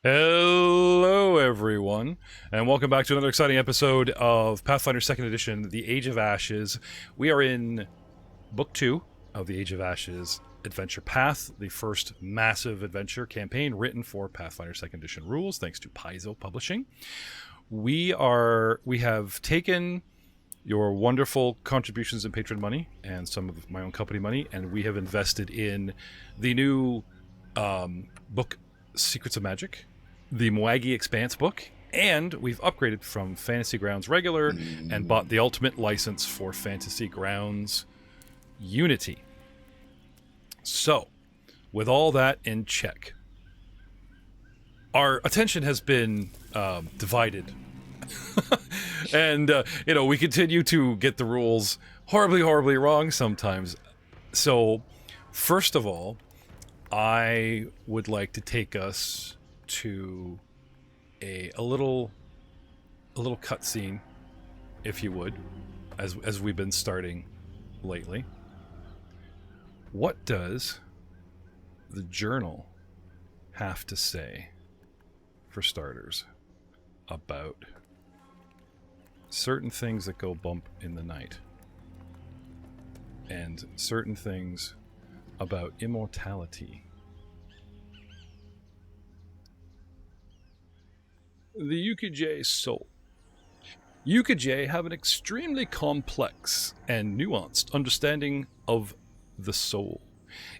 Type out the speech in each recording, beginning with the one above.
Hello, everyone, and welcome back to another exciting episode of Pathfinder 2nd Edition, The Age of Ashes. We are in Book 2 of The Age of Ashes Adventure Path, the first massive adventure campaign written for Pathfinder 2nd Edition rules, thanks to Paizo Publishing. We have taken your wonderful contributions and patron money and some of my own company money, and we have invested in the new book Secrets of Magic, the Mwagi Expanse book, and we've upgraded from Fantasy Grounds Regular and bought the ultimate license for Fantasy Grounds Unity. So, with all that in check, our attention has been divided. And, we continue to get the rules horribly wrong sometimes. So, first of all, I would like to take us to a little cutscene, if you would, as we've been starting lately. What does the journal have to say, for starters, about certain things that go bump in the night, and certain things about immortality? The Ukijay soul. Ukijay have an extremely complex and nuanced understanding of the soul.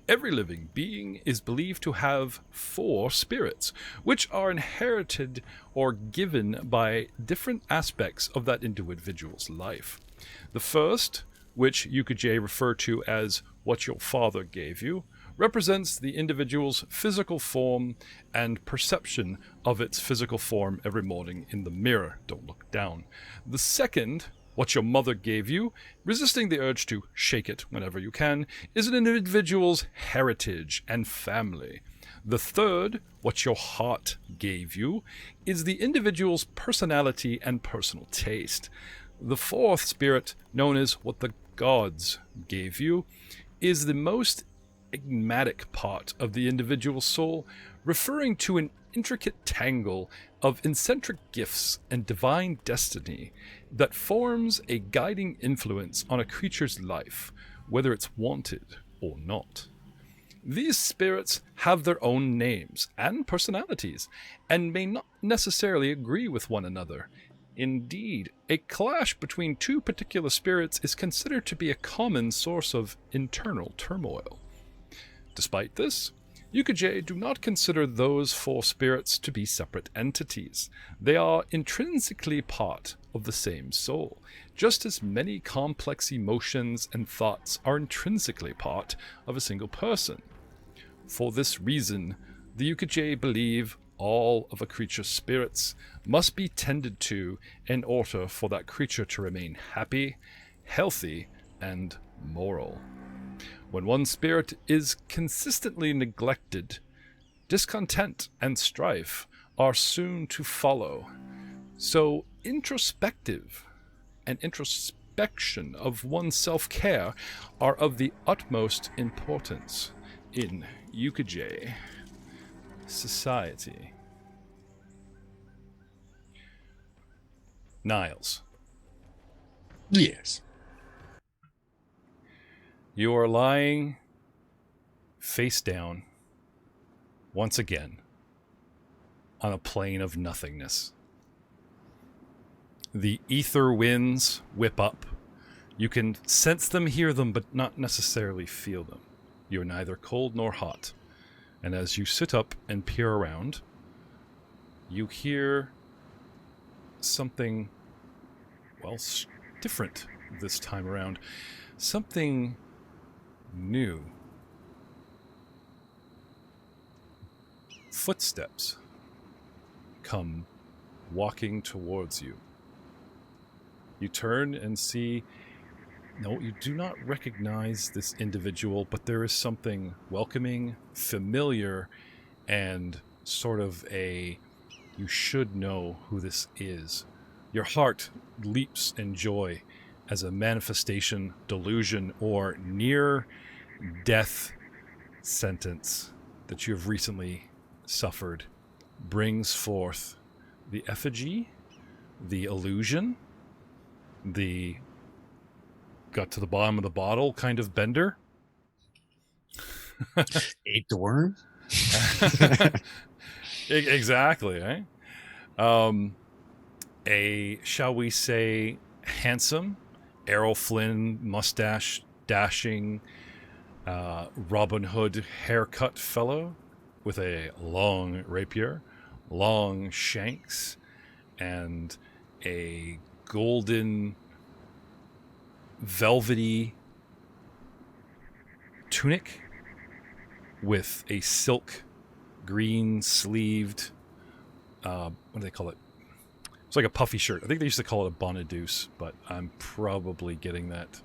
Every living being is believed to have 4 spirits, which are inherited or given by different aspects of that individual's life. The first, which Ukijay refer to as what your father gave you, represents the individual's physical form and perception of its physical form every morning in the mirror. Don't look down. The second, what your mother gave you, resisting the urge to shake it whenever you can, is an individual's heritage and family. The third, what your heart gave you, is the individual's personality and personal taste. The fourth spirit, known as what the gods gave you, is the most enigmatic part of the individual soul, referring to an intricate tangle of eccentric gifts and divine destiny that forms a guiding influence on a creature's life, whether it's wanted or not. These spirits have their own names and personalities, and may not necessarily agree with one another. Indeed, a clash between 2 particular spirits is considered to be a common source of internal turmoil. Despite this, Ukijay do not consider those 4 spirits to be separate entities. They are intrinsically part of the same soul, just as many complex emotions and thoughts are intrinsically part of a single person. For this reason, the Ukijay believe all of a creature's spirits must be tended to in order for that creature to remain happy, healthy, and moral. When one spirit is consistently neglected, discontent and strife are soon to follow. So introspective and introspection of one's self-care are of the utmost importance in Ukijay society. Niles. Yes. You are lying face down, once again, on a plane of nothingness. The ether winds whip up. You can sense them, hear them, but not necessarily feel them. You are neither cold nor hot. And as you sit up and peer around, you hear something, well, different this time around. Something new. Footsteps come walking towards you. You turn and see, no, you do not recognize this individual, but there is something welcoming, familiar, and sort of a, you should know who this is. Your heart leaps in joy as a manifestation, delusion, or near-death sentence that you have recently suffered brings forth the effigy, the illusion, the got to the bottom of the bottle kind of bender. Ate the worm. Exactly, right? A, shall we say, handsome, Errol Flynn, mustache, dashing, Robin Hood haircut fellow with a long rapier, long shanks, and a golden, velvety tunic with a silk green sleeved, what do they call it? It's like a puffy shirt. I think they used to call it a bonnet-douce, but I'm probably getting that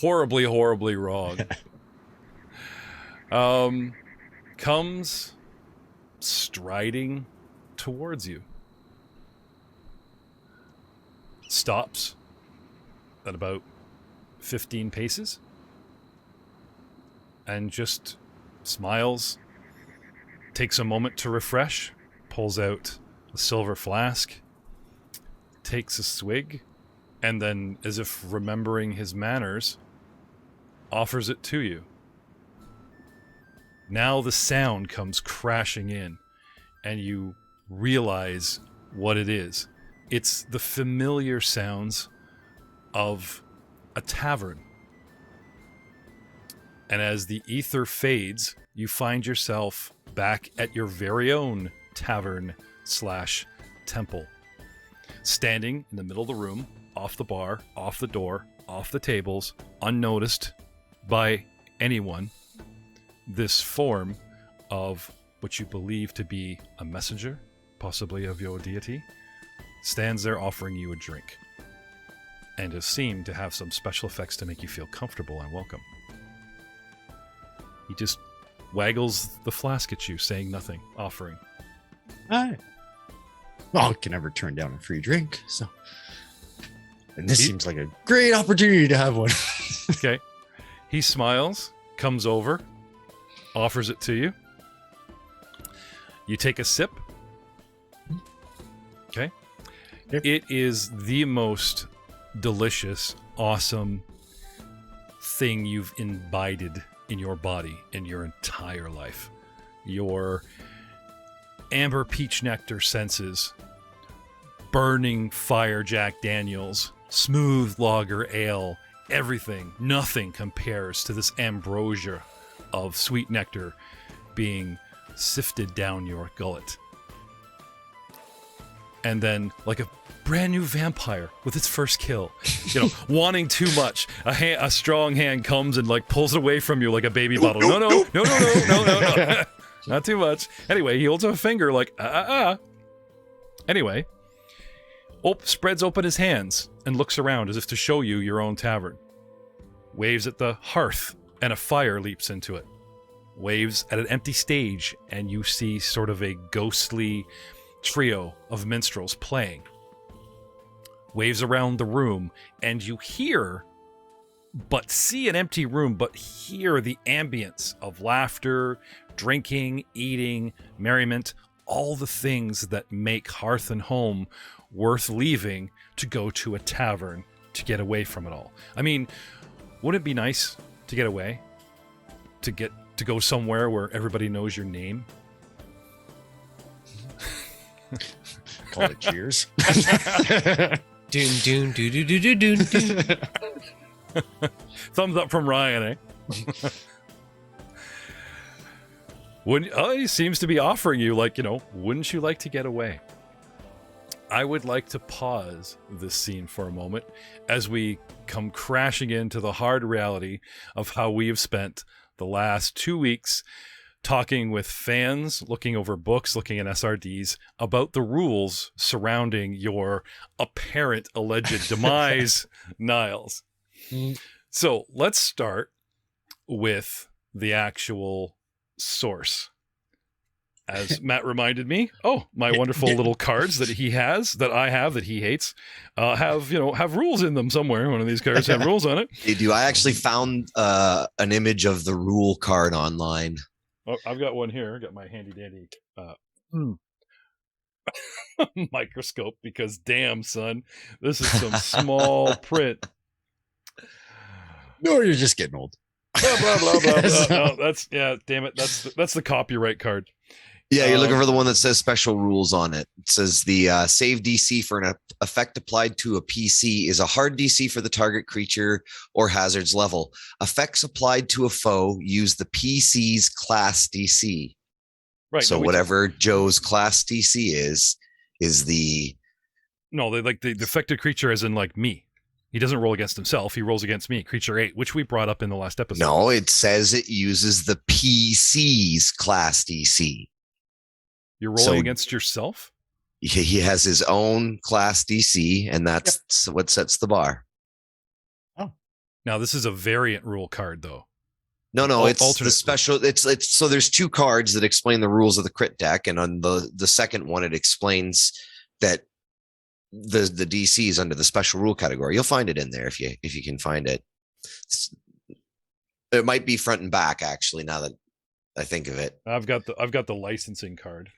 horribly, horribly wrong. Comes striding towards you. Stops at about 15 paces and just smiles, takes a moment to refresh, pulls out a silver flask, takes a swig, and then, as if remembering his manners, offers it to you. Now the sound comes crashing in, and you realize what it is. It's the familiar sounds of a tavern. And as the ether fades, you find yourself back at your very own tavern/temple. Standing in the middle of the room, off the bar, off the door, off the tables, unnoticed by anyone, this form of what you believe to be a messenger, possibly of your deity, stands there offering you a drink, and is seen to have some special effects to make you feel comfortable and welcome. He just waggles the flask at you, saying nothing, offering. Hi. Well, I can never turn down a free drink, so. And this seems like a great opportunity to have one. Okay. He smiles, comes over, offers it to you. You take a sip. Okay. Yep. It is the most delicious, awesome thing you've imbibed in your body in your entire life. Your amber peach nectar senses, burning fire Jack Daniels, smooth lager ale, everything, nothing compares to this ambrosia of sweet nectar being sifted down your gullet. And then, like a brand new vampire with its first kill, wanting too much, a strong hand comes and like pulls it away from you like a baby bottle. No. Not too much. Anyway, he holds up a finger like, Anyway, spreads open his hands and looks around as if to show you your own tavern. Waves at the hearth and a fire leaps into it. Waves at an empty stage and you see sort of a ghostly trio of minstrels playing. Waves around the room and you hear, but see an empty room, but hear the ambience of laughter, drinking, eating, merriment, all the things that make hearth and home worth leaving to go to a tavern to get away from it all. I mean, wouldn't it be nice to get away? To go somewhere where everybody knows your name? Call it Cheers. Doon, doo, doo, doo, doo, doo, doo. Thumbs up from Ryan, eh? He seems to be offering you, wouldn't you like to get away? I would like to pause this scene for a moment as we come crashing into the hard reality of how we have spent the last 2 weeks talking with fans, looking over books, looking at SRDs about the rules surrounding your apparent alleged demise, Niles. So let's start with the actual source. As Matt reminded me, my wonderful little cards that he has, that I have, that he hates, have rules in them somewhere. One of these cards have rules on it. They do. I actually found an image of the rule card online. Oh, I've got one here. I got my handy dandy microscope because damn, son, this is some small print. No, you're just getting old. Blah blah blah blah. No, that's damn it. That's the copyright card. Yeah, you're looking for the one that says special rules on it. It says the save DC for an effect applied to a PC is a hard DC for the target creature or hazard's level. Effects applied to a foe use the PC's class DC. Right. So whatever Joe's class DC is the... No, they like the affected creature as in like me. He doesn't roll against himself. He rolls against me, creature 8, which we brought up in the last episode. No, it says it uses the PC's class DC. You're rolling against yourself? He has his own class DC, and that's what sets the bar. Oh. Now, this is a variant rule card, though. No, it's the special. It's so there's two cards that explain the rules of the crit deck, and on the second one, it explains that the DC is under the special rule category. You'll find it in there if you can find it. It might be front and back, actually, now that I think of it. I've got the licensing card.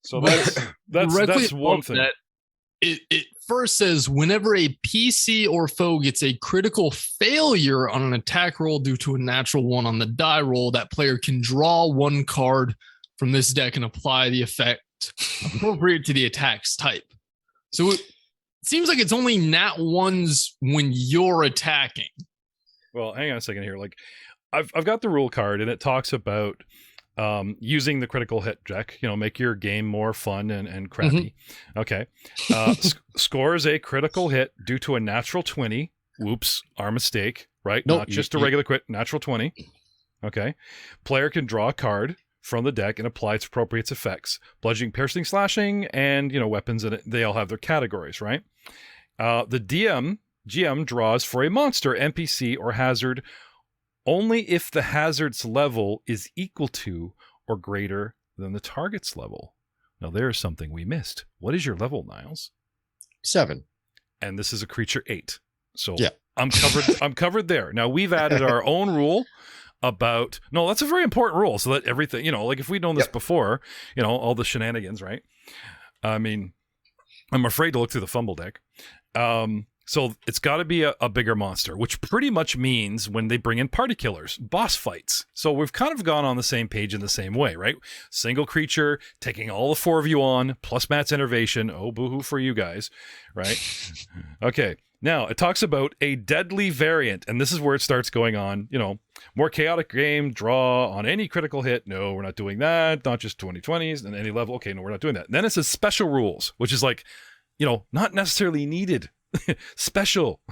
So Well, that's one thing. That, it first says whenever a PC or foe gets a critical failure on an attack roll due to a natural one on the die roll, that player can draw one card from this deck and apply the effect appropriate to the attack's type. So it seems like it's only nat ones when you're attacking. Well, hang on a second here. Like, I've got the rule card, and it talks about using the critical hit deck, make your game more fun and crappy. Mm-hmm. Okay. Scores a critical hit due to a natural 20. Whoops, our mistake, right? Nope, Not just a regular crit, natural 20. Okay. Player can draw a card from the deck and apply its appropriate effects. Bludgeoning, piercing, slashing, and, weapons, and they all have their categories, right? The GM draws for a monster, NPC, or hazard only if the hazard's level is equal to or greater than the target's level. Now, there's something we missed. What is your level, Niles? 7. And this is a creature 8. So yeah. I'm covered there. Now, we've added our own rule about... No, that's a very important rule. So that everything, like if we'd known this before, all the shenanigans, right? I mean, I'm afraid to look through the fumble deck. So it's got to be a bigger monster, which pretty much means when they bring in party killers, boss fights. So we've kind of gone on the same page in the same way, right? Single creature, taking all the 4 of you on, plus Matt's innervation. Oh, boo-hoo for you guys, right? Okay, now it talks about a deadly variant, and this is where it starts going on, more chaotic game, draw on any critical hit. No, we're not doing that. Not just 2020s and any level. Okay, no, we're not doing that. And then it says special rules, which is like, not necessarily needed. Special.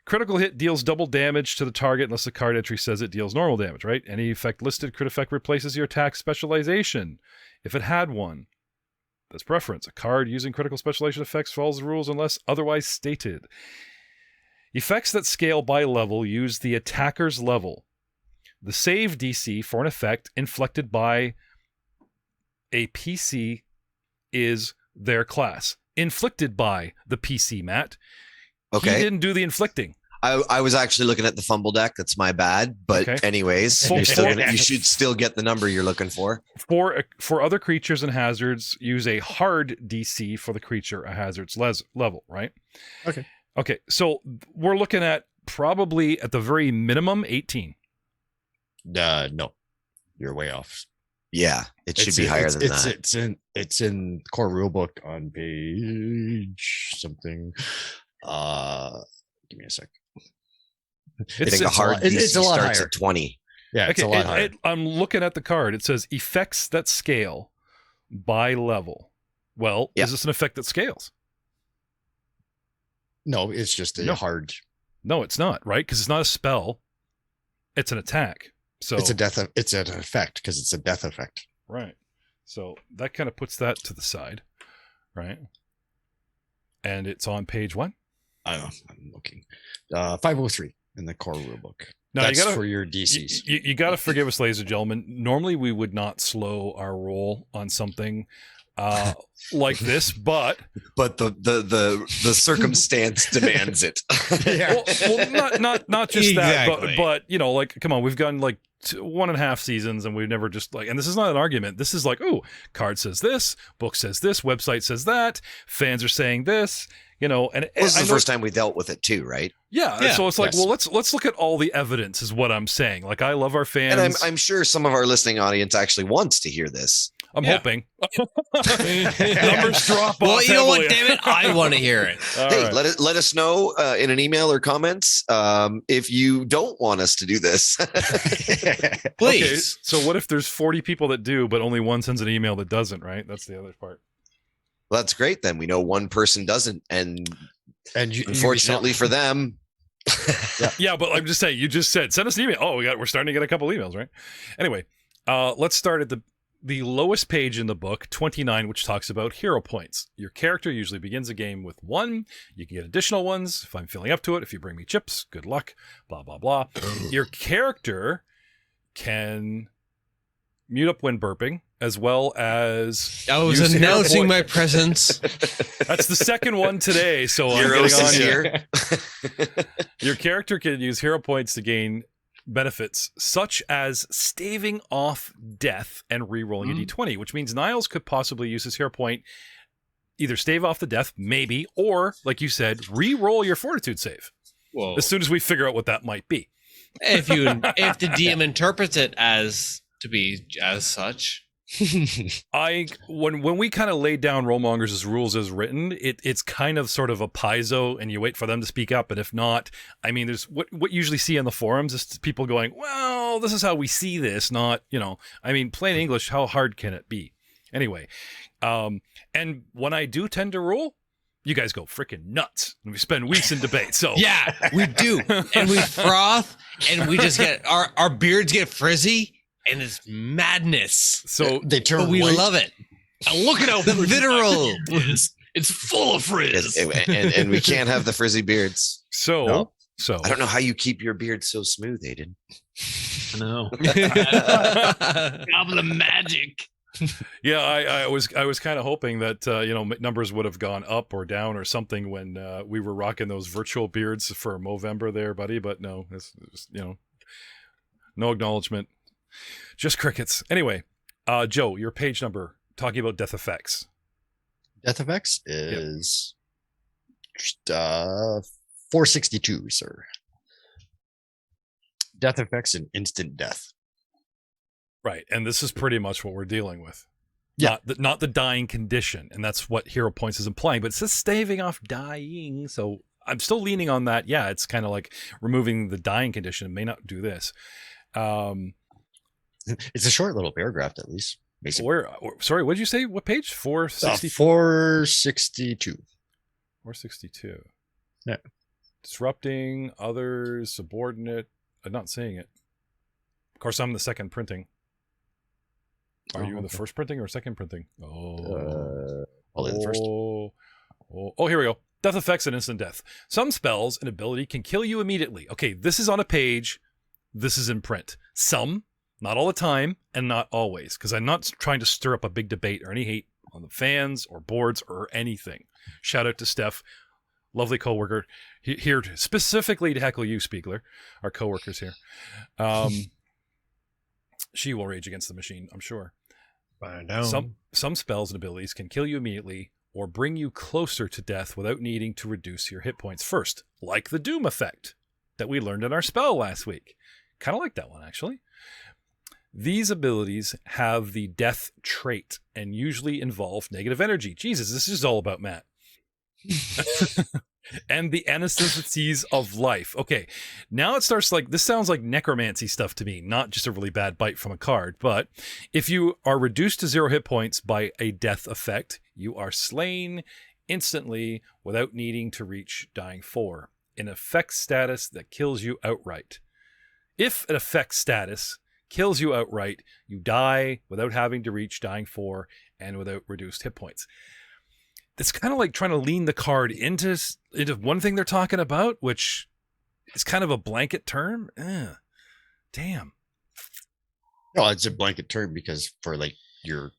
Critical hit deals double damage to the target unless the card entry says it deals normal damage, right? Any effect listed, crit effect replaces your attack specialization if it had one. That's preference. A card using critical specialization effects follows the rules unless otherwise stated. Effects that scale by level use the attacker's level. The save DC for an effect inflicted by a PC is their class. Inflicted by the PC, Matt. Okay. He didn't do the inflicting. I was actually looking at the fumble deck. That's my bad. But anyways, you should still get the number you're looking for. For other creatures and hazards, use a hard DC for the creature, a hazard's level, right? Okay. So we're looking at probably at the very minimum 18. No, you're way off. Yeah, it should be higher than that. It's in core rulebook on page something. Give me a sec. It's a hard DC it's a lot starts higher. at 20. Yeah, it's a lot higher. I'm looking at the card. It says effects that scale by level. Well, is this an effect that scales? No, it's just a hard. No, it's not, right? Because it's not a spell. It's an attack. So it's an effect because it's a death effect. Right. So that kind of puts that to the side, right? And it's on page 1. I don't know. I'm looking. 503 in the core rulebook. Now, that's for your DCs. You got to forgive us, ladies and gentlemen. Normally, we would not slow our roll on something like this, but the circumstance demands it. not just Exactly. that, but you know, like, come on, we've gone like 1.5 seasons and we've never just like, and this is not an argument. This is like, oh, card says this, book says this, website says that, fans are saying this, you know, and This is the first time we dealt with it too, right? Yeah, so it's like, well, let's look at all the evidence, is what I'm saying. Like, I love our fans, And I'm sure some of our listening audience actually wants to hear this. I'm hoping numbers drop off. Well, you know what, heavily. David? I want to hear it. All Hey, right. let us know in an email or comments if you don't want us to do this. Please. Okay, so what if there's 40 people that do, but only one sends an email that doesn't, right? That's the other part. Well, that's great. Then we know one person doesn't, and unfortunately for them, Yeah, but I'm just saying, you just said, send us an email. Oh, we're starting to get a couple emails, right? Anyway, let's start at the lowest page in the book, 29, which talks about hero points. Your character usually begins a game with 1. You can get additional ones if I'm filling up to it. If you bring me chips, good luck, blah, blah, blah. Your character can mute up when burping, as well as I was use hero announcing point- my presence. That's the second one today, so I'm Heroes getting on is here. here. Your character can use hero points to gain benefits, such as staving off death and re-rolling a d20, which means Niles could possibly use his hero point, either stave off the death, maybe, or, like you said, re-roll your fortitude save. Whoa. As soon as we figure out what that might be. if the DM interprets it as to be as such. When we kind of laid down Mongers' rules as written, it's kind of sort of a piezo, and you wait for them to speak up. And if not, I mean, there's what you usually see on the forums is people going, well, this is how we see this, not, you know, I mean, plain English, how hard can it be? Anyway, and when I do tend to rule, you guys go freaking nuts, and we spend weeks in debate. So Yeah, we do. And we froth and we just get our beards get frizzy and it's madness. so they turn But we white. love it. And look at how The frizzy my literal. beard is. It's full of frizz. and we can't have the frizzy beards. so No. so I don't know how you keep your beard so smooth, Aiden. No. Gobble of magic. Yeah, I was kind of hoping that you know, numbers would have gone up or down or something when we were rocking those virtual beards for Movember there, buddy. But no, it's you know, no acknowledgement, just crickets. Anyway, Joe, your page number talking about death effects. Death effects is 462, sir. Death effects and instant death. Right, and this is pretty much what we're dealing with. Yeah. Not the dying condition, and that's what hero points is implying. But it says staving off dying, so I'm still leaning on that. Yeah, it's kind of like removing the dying condition. It may not do this. It's a short little paragraph, at least. Basically. Sorry, what did you say? What page? 460? 462. 462. Yeah. Disrupting others, subordinate. I'm not seeing it. Of course, I'm the second printing. Are you in the first printing or second printing? Probably the first. Oh, here we go. Death effects and instant death. Some spells and ability can kill you immediately. Okay, this is on a page. This is in print. Some, not all the time, and not always, because I'm not trying to stir up a big debate or any hate on the fans or boards or anything. Shout out to Steph, lovely coworker, here specifically to heckle you, Spiegler, our coworkers here. She will rage against the machine, I'm sure. I know. Some spells and abilities can kill you immediately or bring you closer to death without needing to reduce your hit points first, like the Doom effect that we learned in our spell last week. Kind of like that one, actually. These abilities have the death trait and usually involve negative energy. Jesus, this is all about Matt. And the anesthesies of life. Okay, now it starts like, this sounds like necromancy stuff to me, not just a really bad bite from a card. But if you are reduced to 0 hit points by a death effect, you are slain instantly without needing to reach dying 4. An effect status that kills you outright. If an effect status kills you outright, you die without having to reach dying 4 and without reduced hit points. It's kind of like trying to lean the card into one thing they're talking about, which is kind of a blanket term. Damn. No, it's a blanket term because for like your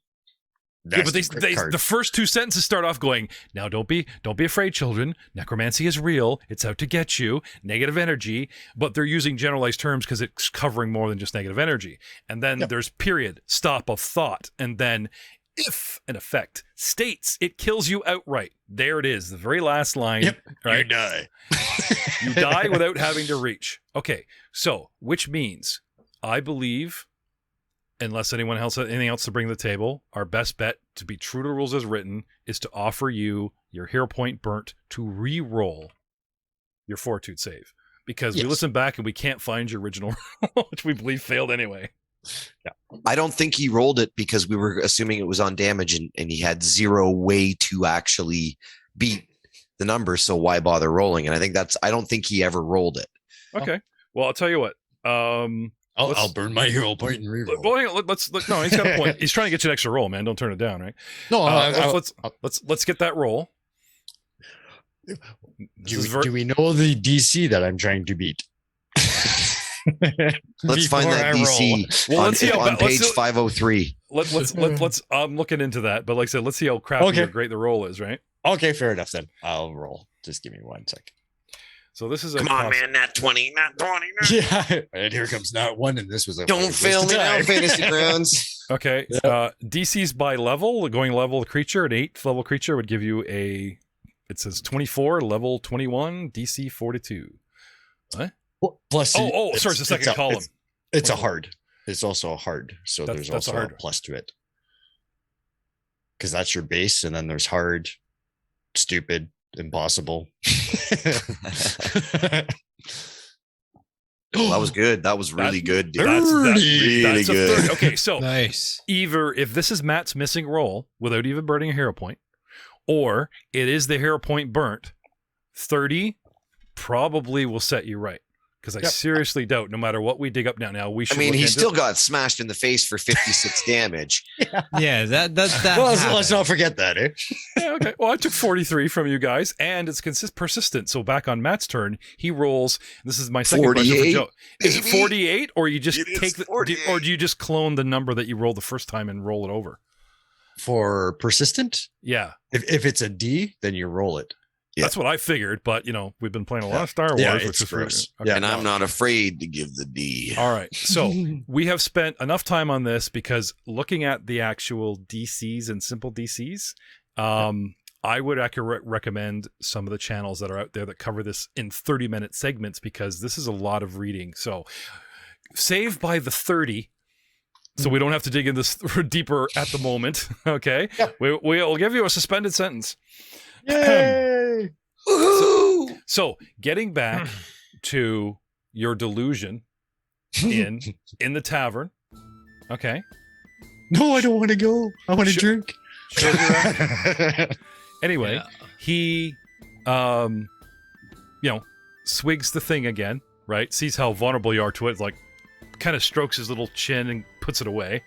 Yeah, but That's the great card. the first two sentences start off going, now don't be afraid, children. Necromancy is real. It's out to get you. Negative energy. But they're using generalized terms because it's covering more than just negative energy. And then there's period, stop of thought. And then if an effect states it kills you outright. There it is. The very last line. Yep. Right? You die. You die without having to reach. Okay. So, which means I believe, unless anyone else has anything else to bring to the table, our best bet to be true to rules as written is to offer you your hero point burnt to re-roll your fortitude save. Because we listen back and we can't find your original roll, which we believe failed anyway. Yeah. I don't think he rolled it because we were assuming it was on damage and he had zero way to actually beat the number. So why bother rolling? And I don't think he ever rolled it. Okay. Well, I'll tell you what. I'll burn my hero point and reroll. Well, hang on, no, he's got a point. He's trying to get you an extra roll, man. Don't turn it down, right? No, let's get that roll. Do we know the DC that I'm trying to beat? Let's find that DC on page 503. Let's I'm looking into that, but like I said, let's see how crappy or great the roll is, right? Okay, fair enough then. I'll roll. Just give me 1 second. So this is Come on, man, not 20. Yeah, and here comes not one, and this was a don't fail me now, Fantasy Grounds. Okay, DC's by level. Going level creature, an 8th level creature would give you it says 24, level 21, DC 42. What? Plus, sorry, it's the second column. It's a hard. It's also a hard, so there's also a plus to it. Because that's your base, and then there's hard, stupid, impossible. That was good. That was really good, dude. That's really good. Okay, so Nice. either if this is Matt's missing roll without even burning a hero point, or it is the hero point burnt, 30 probably will set you right. Because I seriously doubt, no matter what we dig up now, we should. I mean, he still got smashed in the face for 56 damage. Yeah, that Well, let's not forget that, eh? Yeah, okay. Well, I took 43 from you guys, and it's persistent. So back on Matt's turn, he rolls. This is my second question for Joe. Is it 48, or you just or do you just clone the number that you rolled the first time and roll it over? For persistent? Yeah. If it's a D, then you roll it. Yeah. That's what I figured, but we've been playing a lot of Star Wars, which is gross. Okay. And I'm not afraid to give the D. All right. So we have spent enough time on this because looking at the actual DCs and simple DCs, I would recommend some of the channels that are out there that cover this in 30-minute segments because this is a lot of reading. So save by the 30. So we don't have to dig in this deeper at the moment. Okay. Yeah. We'll give you a suspended sentence. Yay! So getting back to your delusion in the tavern. Okay. No, I don't want to go. I want to drink. Anyway, he swigs the thing again, right? Sees how vulnerable you are to it, like kind of strokes his little chin and puts it away.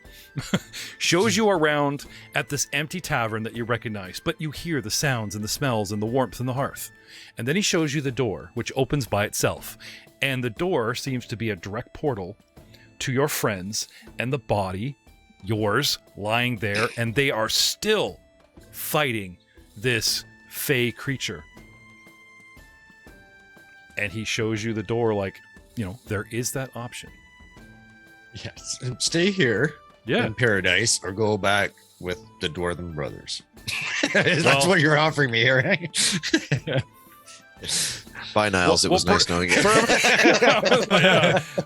Shows you around at this empty tavern that you recognize, but you hear the sounds and the smells and the warmth in the hearth. And then he shows you the door, which opens by itself. And the door seems to be a direct portal to your friends and the body, yours, lying there, and they are still fighting this fey creature. And he shows you the door like, there is that option. Yes. Stay here in paradise or go back with the Dwarven brothers. That's what you're offering me here, right? Bye, Niles. It was nice knowing you.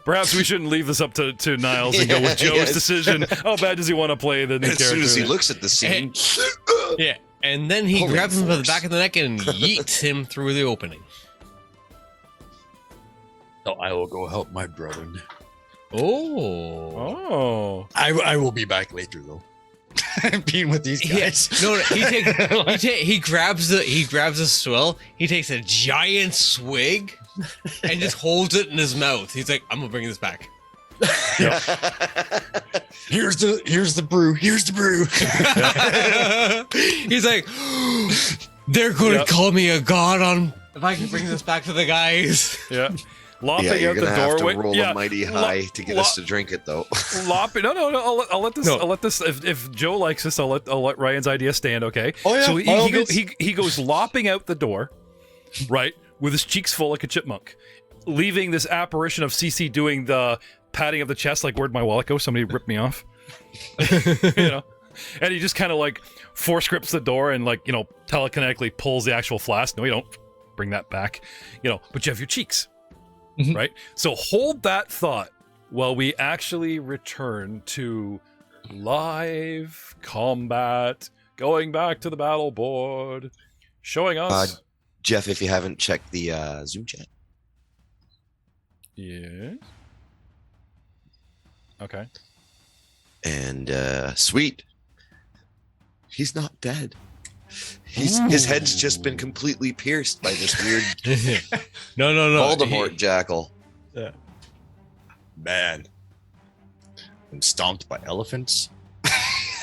Perhaps we shouldn't leave this up to Niles and go with Joe's decision. How bad does he want to play the new character? As soon as he looks at the scene. And then he grabs him by the back of the neck and yeets him through the opening. So I will go help my brother. Oh. I will be back later though. Being with these guys. He grabs the swill, he takes a giant swig and just holds it in his mouth. He's like, I'm gonna bring this back. Here's the brew. Here's the brew. He's like, they're gonna call me a god if I can bring this back to the guys. Yeah. lopping you're out the gonna have doorway. to roll a mighty high to get us to drink it, though. Lopping. No. I'll let this. I'll let this. If Joe likes this, I'll let Ryan's idea stand. Okay. Oh yeah. So he goes lopping out the door, right, with his cheeks full like a chipmunk, leaving this apparition of CC doing the patting of the chest, like, where'd my wallet go? Somebody ripped me off. And he just kind of like force grips the door and like, telekinetically pulls the actual flask. No, you don't. Bring that back. But you have your cheeks, right? So hold that thought while we actually return to live combat, going back to the battle board, showing us. Jeff, if you haven't checked the Zoom chat. Yeah. Okay. And sweet. He's not dead. His head's just been completely pierced by this weird No. Voldemort jackal. Yeah. Man. And stomped by elephants.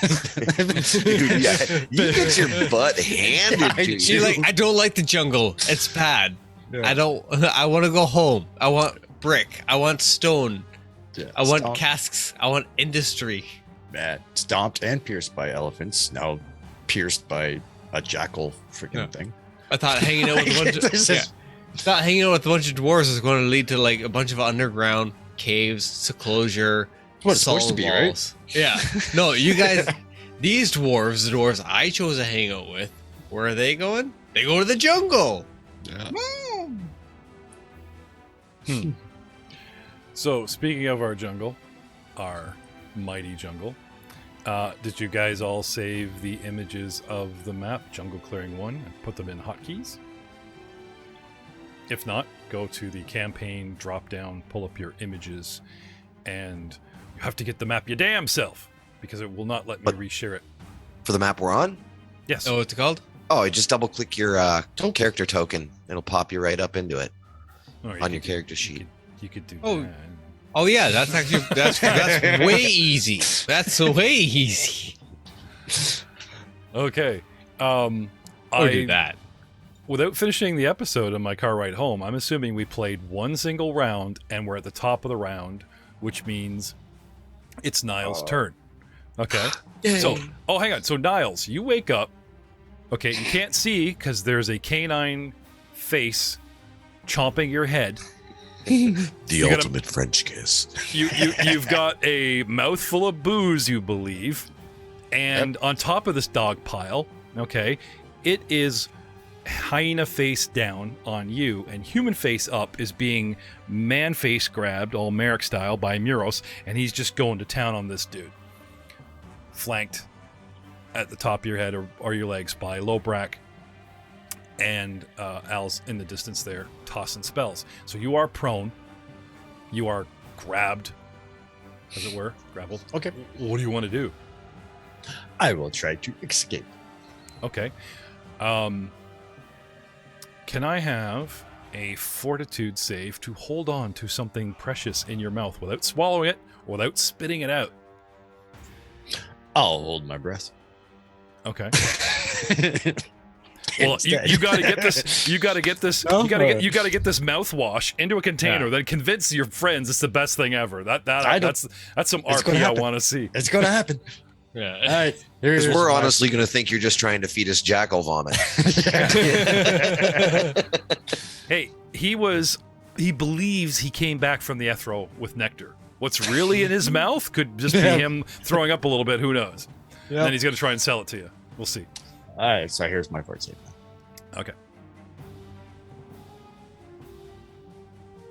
Dude, yeah, you get your butt handed to She's you. like, I don't like the jungle. It's bad. Yeah. I want to go home. I want brick. I want stone. Yeah, I want stomped. casks. I want industry. Man, stomped and pierced by elephants. Now pierced by a jackal freaking thing. I thought hanging out with a bunch of thought hanging out with a bunch of dwarves is going to lead to like a bunch of underground caves, seclosure. What it's supposed to be, walls. Right? Yeah. No, you guys. These dwarves, the dwarves I chose to hang out with, where are they going? They go to the jungle. Yeah. So speaking of our jungle, our mighty jungle, did you guys all save the images of the map, Jungle Clearing 1, and put them in hotkeys? If not, go to the campaign, drop down, pull up your images, and you have to get the map your damn self, because it will not let me reshare it. For the map we're on? Yes. Oh, what's it called? Oh, just double click your character token. It'll pop you right up into it on your character sheet. You could do Oh. that. Oh yeah, that's actually that's way easy. That's way easy. Okay. Or do that. Without finishing the episode on my car ride home, I'm assuming we played one single round and we're at the top of the round, which means it's Niles' turn. Okay. So, hang on. So, Niles, you wake up. Okay, you can't see because there's a canine face chomping your head. The ultimate French kiss. You've got a mouthful of booze, you believe, and on top of this dog pile, okay, it is hyena face down on you, and human face up is being man face grabbed, all Merrick style, by Muros, and he's just going to town on this dude. Flanked at the top of your head or your legs by Lobrak, and Al's in the distance there, tossing spells. So you are prone. You are grabbed, as it were, grappled. Okay. What do you want to do? I will try to escape. Okay. Can I have a fortitude save to hold on to something precious in your mouth without swallowing it, or without spitting it out? I'll hold my breath. Okay. Well, you got to get this. You got to get this. You got to get this mouthwash into a container. Then convince your friends it's the best thing ever. That's some RP I want to see. It's going to happen. Yeah. All right. Because we're honestly going to think you're just trying to feed us jackal vomit. Hey, he believes he came back from the Ethro with nectar. What's really in his mouth could just be him throwing up a little bit. Who knows? Yep. Then he's going to try and sell it to you. We'll see. All right. So here's my fort save. Okay.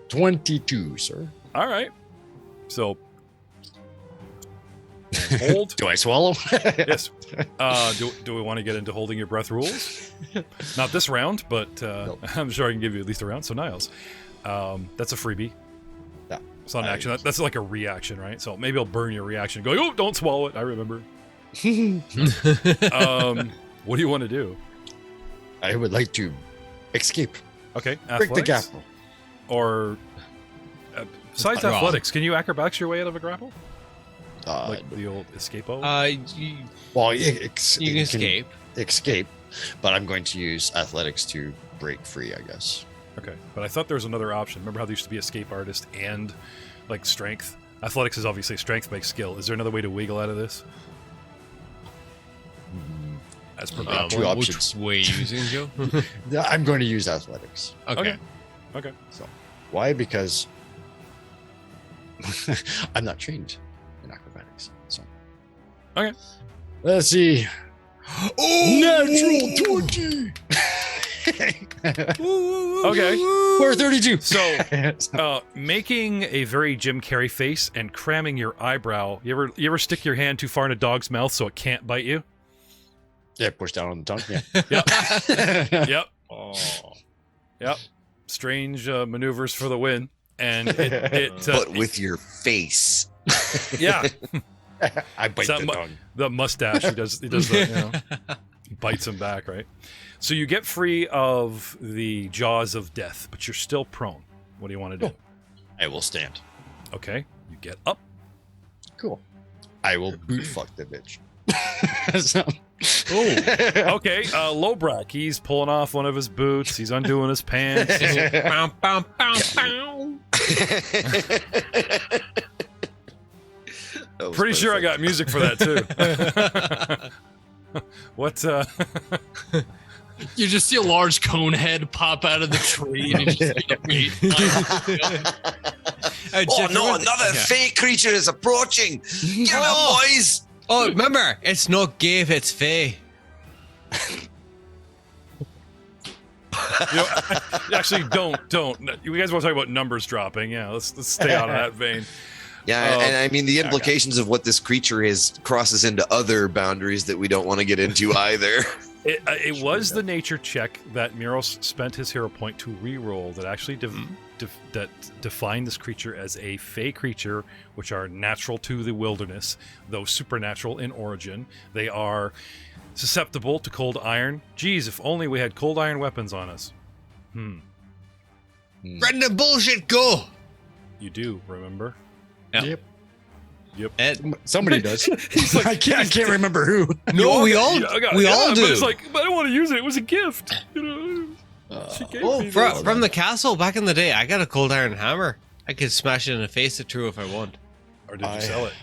22, sir. All right. So hold. Do I swallow? Yes. Do we want to get into holding your breath rules? Not this round, but nope. I'm sure I can give you at least a round. So Niles, that's a freebie. Yeah. It's not an action. That's like a reaction, right? So maybe I'll burn your reaction. Going, oh, don't swallow it. I remember. What do you want to do? I would like to escape. Okay. Break the grapple. Or besides athletics, can you acrobatics your way out of a grapple? Like the old escapo? You you can escape. Escape, but I'm going to use athletics to break free, I guess. Okay, but I thought there was another option. Remember how there used to be escape artist and like strength? Athletics is obviously strength makes skill. Is there another way to wiggle out of this? As per two options. Which way you using, Joe? Yeah, I'm going to use athletics. Okay. So, why? Because I'm not trained in acrobatics. So, Okay. Let's see. Oh, Natural 20. Okay. We're 32. So, making a very Jim Carrey face and cramming your eyebrow. You ever stick your hand too far in a dog's mouth so it can't bite you? Yeah, push down on the tongue. Yeah. Yep. Yep. Oh. Yep. Strange maneuvers for the win. And it But with your face. yeah. I bite the tongue. The mustache. He does the, he bites him back, right? So you get free of the jaws of death, but you're still prone. What do you want to do? I will stand. Okay. You get up. Cool. I will boot fuck the bitch. So. Okay. Lowbrack. He's pulling off one of his boots. He's undoing his pants. Bow, bow, bow, bow. Pretty sure I got music for that too. What? You just see a large cone head pop out of the tree, and you just Oh no, another fake creature is approaching. Get up, boys. Oh, remember, it's not Gabe, it's Faye. Actually, don't. You guys want to talk about numbers dropping? Yeah, let's stay out of that vein. Yeah, and I mean the implications of what this creature is crosses into other boundaries that we don't want to get into either. It was the nature check that Miros spent his hero point to reroll that actually that defined this creature as a fey creature, which are natural to the wilderness, though supernatural in origin. They are susceptible to cold iron. Geez, if only we had cold iron weapons on us. Let the bullshit go. You do, remember? Yep. Somebody does. I can't remember who. No, we all do. But it's like, but I don't want to use it. It was a gift. She gave me this. From the castle back in the day, I got a cold iron hammer. I could smash it in the face of True if I want. Or did you sell it?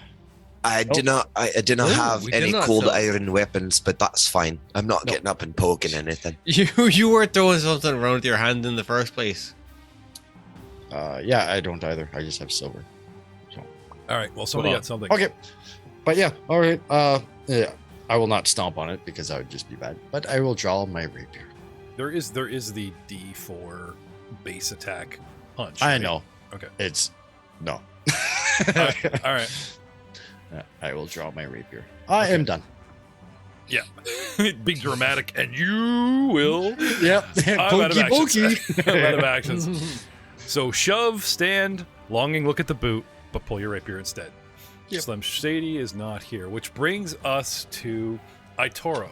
I did not have any cold iron weapons, but that's fine. I'm not getting up and poking anything. You were throwing something around with your hand in the first place. Yeah, I don't either. I just have silver. All right. Well, somebody got something. Okay. But yeah, all right. Yeah, I will not stomp on it because that would just be bad. But I will draw my rapier. There is the D4 base attack punch. I right? know. Okay. It's no. All right. Yeah, I will draw my rapier. I am done. Yeah. Big dramatic, and you will. Yep. I'm out of actions. I'm out of actions. So shove, stand, longing look at the boot, but pull your rapier instead. Yep. Slim Shady is not here, which brings us to Itoro,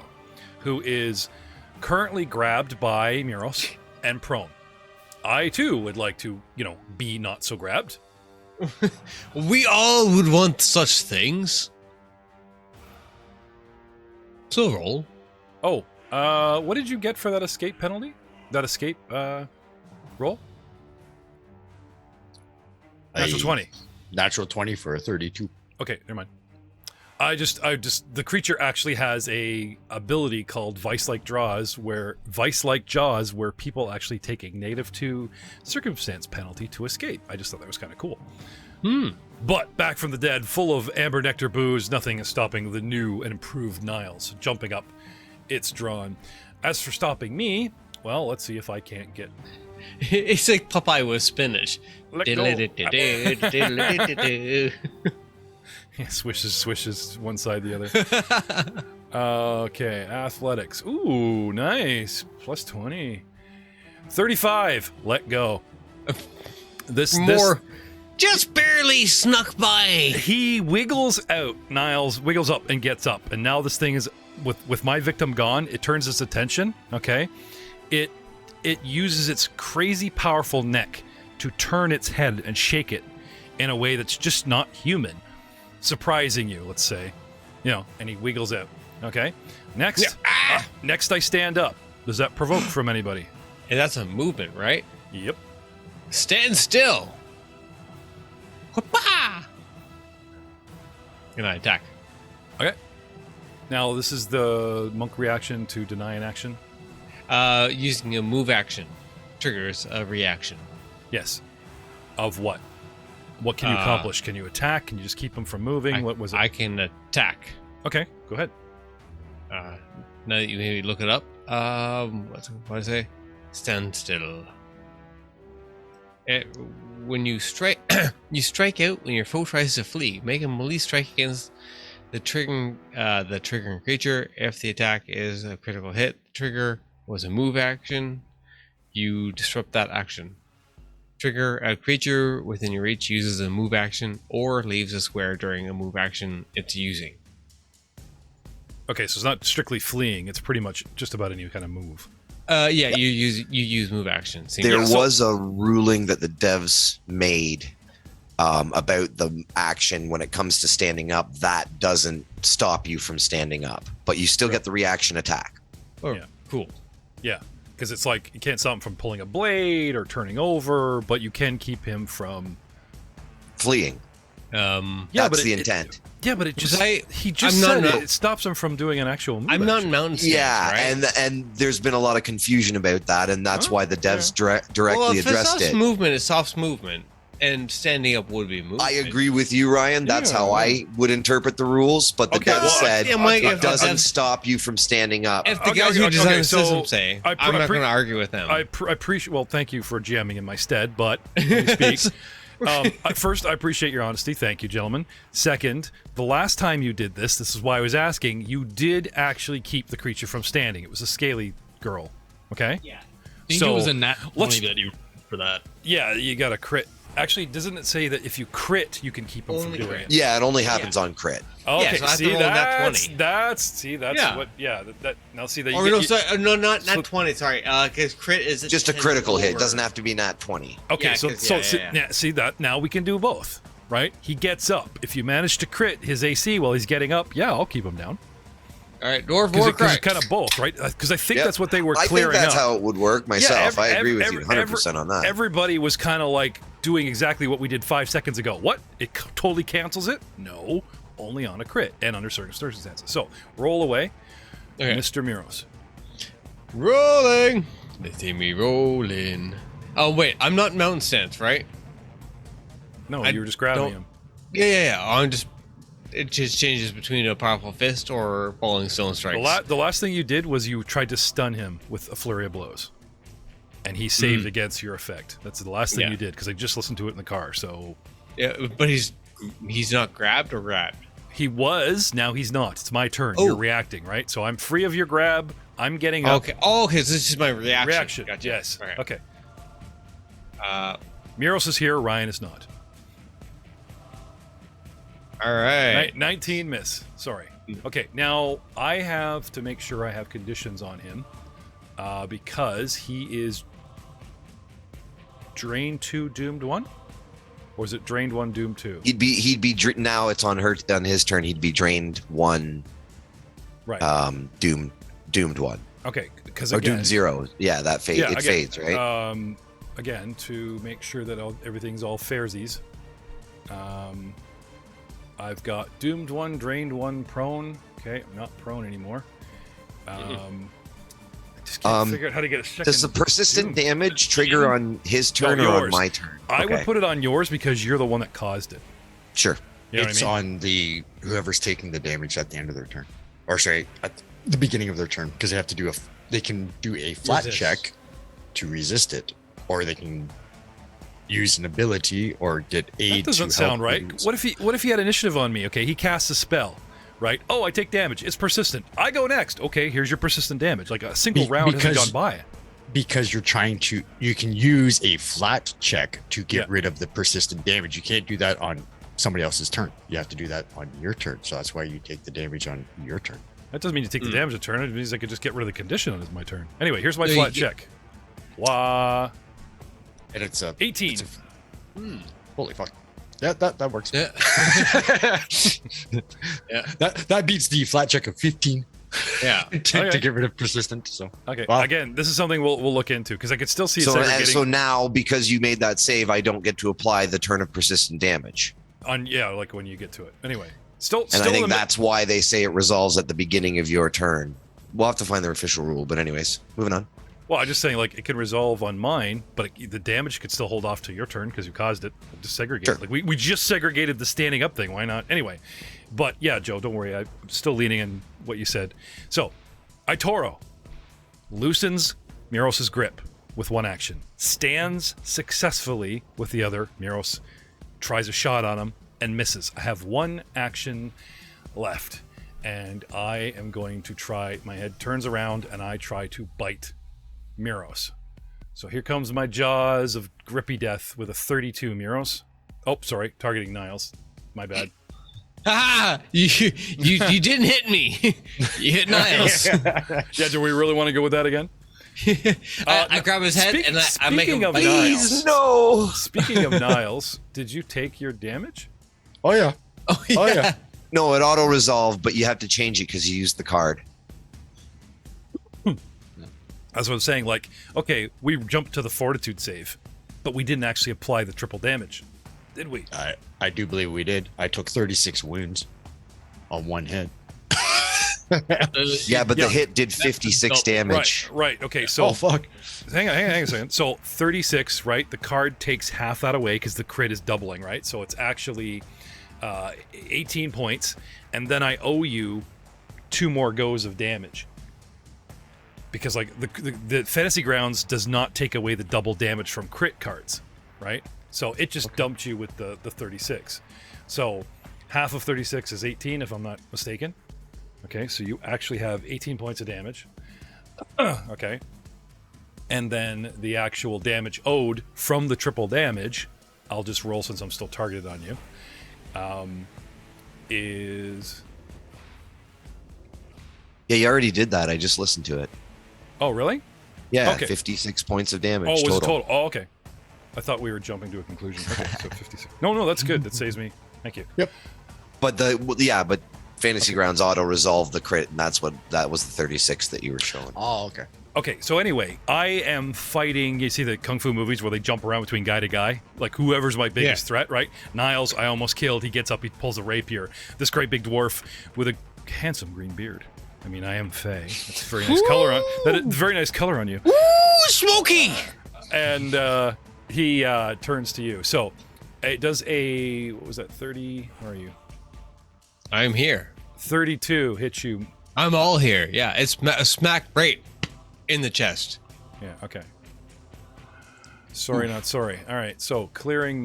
who is currently grabbed by Miros and prone. I too would like to, be not so grabbed. We all would want such things. So roll. Oh, what did you get for that escape penalty? That escape roll? Natural 20. Natural 20 for a 32. Okay, never mind. The creature actually has a ability called Vice-like Jaws, where people actually take a negative 2 circumstance penalty to escape. I just thought that was kind of cool. But back from the dead, full of amber nectar booze, nothing is stopping the new and improved Niles. Jumping up, it's drawn. As for stopping me, well, let's see if I can't get... It's like Popeye with spinach. Let go. Yeah, swishes one side the other. Okay, athletics. Ooh, nice. Plus 20. 35. Let go. This just barely snuck by. He wiggles out. Niles wiggles up and gets up. And now this thing is, with my victim gone, it turns its attention. Okay. It uses its crazy powerful neck to turn its head and shake it in a way that's just not human. Surprising you, let's say. And he wiggles out. Okay? Next. Next I stand up. Does that provoke from anybody? And that's a movement, right? Yep. Stand still. Whoopah! And I attack. Okay. Now, this is the monk reaction to deny an action. Using a move action triggers a reaction. Yes. Of what? What can you accomplish? Can you attack? Can you just keep him from moving? What was it? I can attack. Okay, go ahead. Now that you maybe look it up, what do I say? Stand still. When you strike, you strike out when your foe tries to flee. Make a melee strike against the triggering creature. If the attack is a critical hit, the trigger was a move action. You disrupt that action. Trigger a creature within your reach uses a move action or leaves a square during a move action it's using. Okay, so it's not strictly fleeing. It's pretty much just about any kind of move. Yeah, you use move actions. There was a ruling that the devs made about the action when it comes to standing up. That doesn't stop you from standing up, but you still get the reaction attack. Oh, yeah. Cool. Yeah, because it's like you can't stop him from pulling a blade or turning over, but you can keep him from fleeing. That's the intent. But it just he just I'm said it stops him from doing an actual move. I'm not in mountain stance, right? and there's been a lot of confusion about that, and that's why the devs directly addressed it. Movement is soft movement, and standing up would be movement. I agree with you, Ryan. That's how I would interpret the rules, but the devs said it doesn't stop you from standing up. If the guys who designed the system say, I'm not going to argue with them. I appreciate. Well, thank you for jamming in my stead, but let me speak. First, I appreciate your honesty. Thank you, gentlemen. Second, the last time you did this is why I was asking, you did actually keep the creature from standing. It was a scaly girl. Okay? Yeah. I think it was a nat 20 that you for that. Yeah, you got a crit. Actually, doesn't it say that if you crit, you can keep them from doing it? Yeah, it only happens on crit. Okay, so I have to see, roll that's what. Yeah, now see that. Not 20. Sorry, because crit is just a critical hit. It doesn't have to be nat 20. Okay, see that. Now we can do both, right? He gets up. If you manage to crit his AC while he's getting up, yeah, I'll keep him down. All right, dwarf war Because it's kind of both, right? Because I think that's what they were clearing up. I think that's how it would work myself. I agree with you 100% on that. Everybody was kind of like doing exactly what we did 5 seconds ago. What? It totally cancels it? No, only on a crit and under certain circumstances. So roll away, Mr. Muros. Rolling. They see me rolling. Oh wait, I'm not in mountain stance, right? No, you were just grabbing him. Yeah. It just changes between a powerful fist or falling stone strikes. The last thing you did was you tried to stun him with a flurry of blows, and he saved against your effect. That's the last thing you did, because I just listened to it in the car. So yeah, but he's not grabbed or grabbed. He was. Now he's not. It's my turn. You're reacting, right? So I'm free of your grab. I'm getting up. Okay. Oh, okay. So this is my reaction. Gotcha. Yes. Okay. Muros is here. Ryan is not. All right. 19 miss. Sorry. Okay, now I have to make sure I have conditions on him because he is drained 2, doomed 1? Or is it drained 1, doomed 2? He'd be now it's on his turn. He'd be drained 1. Right. Doomed 1. Okay, because doomed 0. Yeah, that fades, right? Again, to make sure that everything's all fairsies. I've got doomed 1, drained 1, prone. Okay, I'm not prone anymore. I just can't figure out how to get a second. Does the persistent damage trigger on his turn or on my turn? I would put it on yours because you're the one that caused it. Sure. You know it's on the whoever's taking the damage at the end of their turn, or sorry, at the beginning of their turn, because they have to do they can do a flat check to resist it, or they can use an ability or get aid. That doesn't sound right. What if he had initiative on me? Okay, he casts a spell, right? Oh, I take damage. It's persistent. I go next. Okay, here's your persistent damage. Like a single round hasn't gone by. Because you can use a flat check to get rid of the persistent damage. You can't do that on somebody else's turn. You have to do that on your turn. So that's why you take the damage on your turn. That doesn't mean you take the damage a turn. It means I could just get rid of the condition on my turn. Anyway, here's my flat check. Wah. And it's a 18. Holy fuck. Yeah, that works. Yeah. Yeah. That beats the flat check of 15. Yeah. to Okay. get rid of persistent. So Okay. Well- Again, this is something we'll look into because I could still see So, segregating so now, because you made that save, I don't get to apply the turn of persistent damage. on like when you get to it. Anyway, still. And I think in the- that's why they say it resolves at the beginning of your turn. We'll have to find their official rule, but anyways, moving on. Well, I'm just saying, like, it can resolve on mine, but the damage could still hold off to your turn because you caused it. Just segregate. Sure. Like, we just segregated the standing up thing. Why not? Anyway, but yeah, Joe, don't worry. I'm still leaning in what you said. So, Aitoro loosens Miros' grip with one action, stands successfully with the other. Miros tries a shot on him and misses. I have one action left, and I am going to try. My head turns around, and I try to bite Miros. So here comes my jaws of grippy death with a 32 Miros. Oh, sorry, targeting Niles. My bad. Ah, you didn't hit me. You hit Niles. Yeah, do we really want to go with that again? I grab his head and I make him speaking of bite. Niles, no. speaking of Niles, did you take your damage? oh yeah. Oh, Oh, yeah. No, it auto resolved, but you have to change it because you used the card. That's what I'm saying. Like, okay, we jumped to the fortitude save, but we didn't actually apply the triple damage, did we? I do believe we did. I took 36 wounds on one hit. Yeah, but Yeah. the hit did 56 damage. Right. Okay, so Oh fuck. hang on a second. So 36, right? The card takes half that away because the crit is doubling, right? So it's actually 18 points, and then I owe you 2 more goes of damage. Because like the Fantasy Grounds does not take away the double damage from crit cards, right? So it just dumped you with the 36. So half of 36 is 18, if I'm not mistaken. Okay, so you actually have 18 points of damage. Okay. And then the actual damage owed from the triple damage, I'll just roll since I'm still targeted on you, is... Yeah, you already did that. I just listened to it. Oh, really? Yeah, Okay. 56 points of damage Oh, was total. it total? Oh, okay. I thought we were jumping to a conclusion. Okay, so 56. No, that's good. That saves me. Thank you. But but Fantasy Grounds auto resolved the crit, and that was the 36 that you were showing. Oh, okay. Okay, so anyway, I am fighting. You see the kung fu movies where they jump around between guy to guy, like whoever's my biggest threat, right? Niles, I almost killed. He gets up, he pulls a rapier. This great big dwarf with a handsome green beard. I mean, I am Fey. That's a very nice color on. Very nice color on you. Ooh, smoky. And he turns to you. So it does a what was that? 30? Where are you? I'm here. 32 hits you. I'm all here. Yeah, it's a smack right in the chest. Yeah. Okay. Sorry, not sorry. All right. So clearing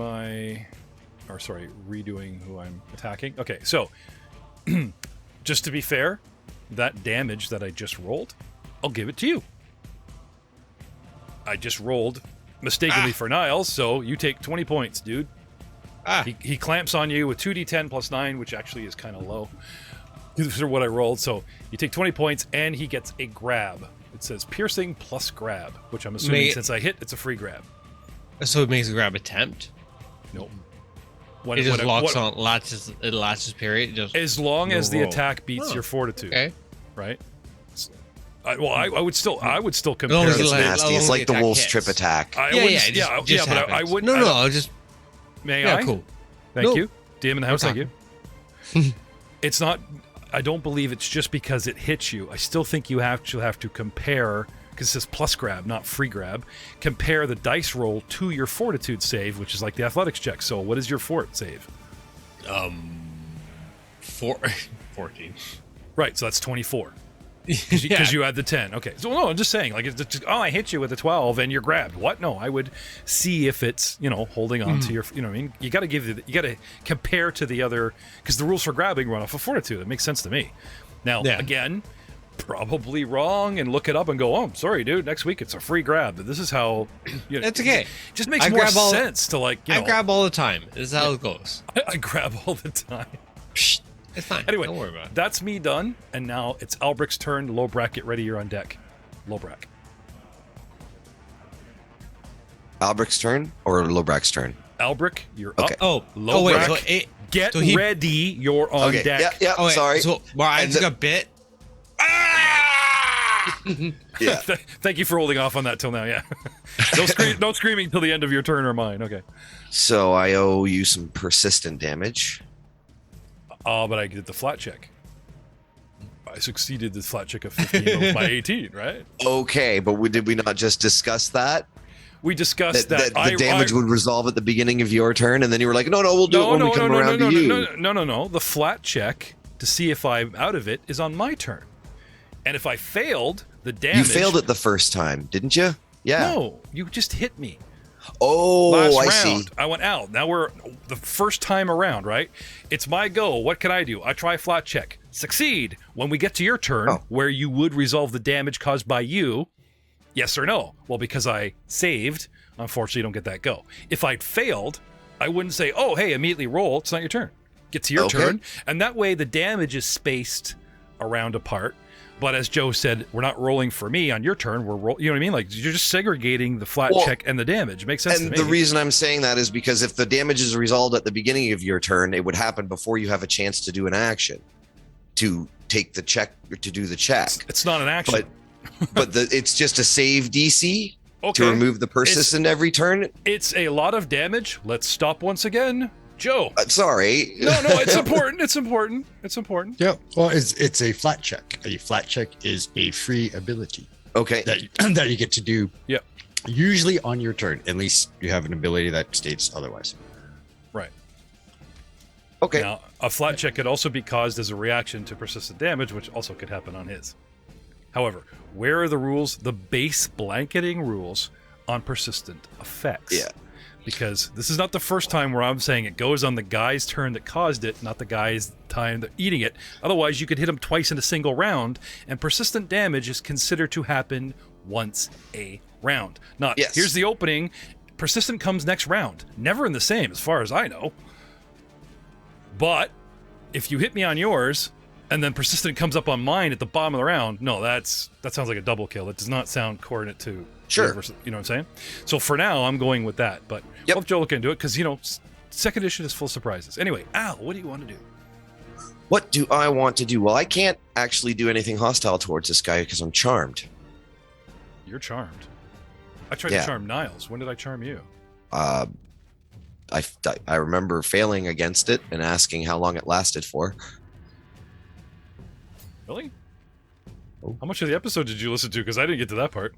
redoing who I'm attacking. Okay. So just to be fair, that damage that I just rolled, I'll give it to you. I just rolled mistakenly for Niles, so you take 20 points, dude. He clamps on you with 2d10 plus 9, which actually is kind of low for what I rolled. So you take 20 points, and he gets a grab. It says piercing plus grab, which I'm assuming since I hit, it's a free grab. So it makes a grab attempt. Nope. It just latches period. Just as long as the roll. attack beats your fortitude, Okay. right? I would still compare. long as this it to- lands. Nasty. It's How long like the the attack wolf's hits. trip attack. I Yeah, wouldn't- yeah, just but I happens. wouldn't. No, I don't- I'll just. May Yeah, I? cool. Thank No. you. DM in the house, We're thank you. It's not, I don't believe it's just because it hits you. I still think you actually have to compare, because it says plus grab, not free grab, compare the dice roll to your fortitude save, which is like the athletics check. So what is your fort save? 14. Right, so that's 24. Because you had the 10. Okay. So, no, I'm just saying, like, it's just, I hit you with a 12 and you're grabbed. What? No, I would see if it's, holding on to your, what I mean? You got to compare to the other, because the rules for grabbing run off of fortitude. It makes sense to me. Now, again, probably wrong, and look it up and go, oh, I'm sorry, dude, next week it's a free grab. But this is how, That's okay. It just makes I more grab all- sense to, like, I grab all the time. This is how it goes. I grab all the time. It's fine. Anyway, don't worry about it. that's me done, and now it's Albric's turn. Lobrak, get ready, you're on deck. Lobrak. Albric's turn or Lobrak's turn? Albric, you're Okay. up. Oh, Lobrak, wait. So get so he- ready, you're on deck. Yeah, Oh, wait, sorry. So, well, I And just the- got bit. Yeah. Thank you for holding off on that till now. Yeah. No screaming till the end of your turn or mine. Okay. So I owe you some persistent damage. But I did the flat check. I succeeded the flat check of 15 with my 18, right? Okay, but did we not just discuss that? We discussed that the damage would resolve at the beginning of your turn, and then you were like, no, we'll do it when we come around to you. No. The flat check to see if I'm out of it is on my turn. And if I failed, the damage... You failed it the first time, didn't you? Yeah. No, you just hit me. Oh, Last I round, see. I went out. Now we're the first time around, right? It's my go. What can I do? I try flat check. Succeed. When we get to your turn, where you would resolve the damage caused by you, yes or no? Well, because I saved, unfortunately, you don't get that go. If I'd failed, I wouldn't say, oh, hey, immediately roll. It's not your turn. Get to your turn. And that way the damage is spaced around apart. But as Joe said, we're not rolling for me on your turn. We're you know what I mean? Like, you're just segregating the flat check and the damage. It makes sense to me. And the reason I'm saying that is because if the damage is resolved at the beginning of your turn, it would happen before you have a chance to do an action to take the check or to do the check. It's not an action. But it's just a save DC to remove the persistent every turn. It's a lot of damage. Let's stop once again. Joe. Sorry. No, it's important. It's important. It's important. Yeah. Well, it's a flat check. A flat check is a free ability. Okay. That you get to do. Yeah. Usually on your turn, at least you have an ability that states otherwise. Right. Okay. Now, a flat check could also be caused as a reaction to persistent damage, which also could happen on his. However, where are the rules, the base blanketing rules on persistent effects? Yeah. Because this is not the first time where I'm saying it goes on the guy's turn that caused it, not the guy's time that eating it. Otherwise, you could hit him twice in a single round, and persistent damage is considered to happen once a round. Not, here's the opening, persistent comes next round. Never in the same, as far as I know. But if you hit me on yours, and then persistent comes up on mine at the bottom of the round, no, that sounds like a double kill. It does not sound coordinate to... Sure. You know what I'm saying? So for now, I'm going with that. But I'll have Joe look into it because, second edition is full of surprises. Anyway, Al, what do you want to do? What do I want to do? Well, I can't actually do anything hostile towards this guy because I'm charmed. You're charmed. I tried to charm Niles. When did I charm you? I remember failing against it and asking how long it lasted for. Really? How much of the episode did you listen to? Because I didn't get to that part.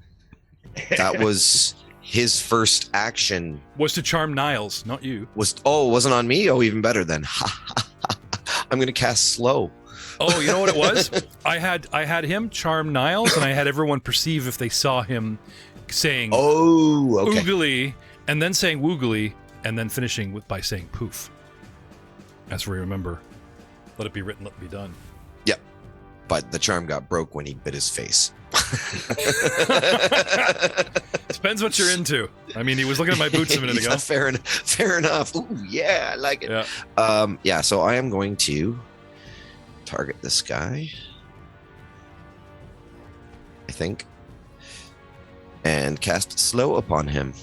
That was his first action. Was to charm Niles, not you. It wasn't on me? Oh, even better then. I'm going to cast slow. Oh, you know what it was? I had him charm Niles, and I had everyone perceive if they saw him saying oogly, and then saying woogly, and then finishing by saying poof. As we remember, let it be written, let it be done. Yep. But the charm got broke when he bit his face. Depends what you're into. I mean, he was looking at my boots a minute ago. Fair enough. Ooh, yeah, I like it. Yeah. So I am going to target this guy, I think, and cast slow upon him.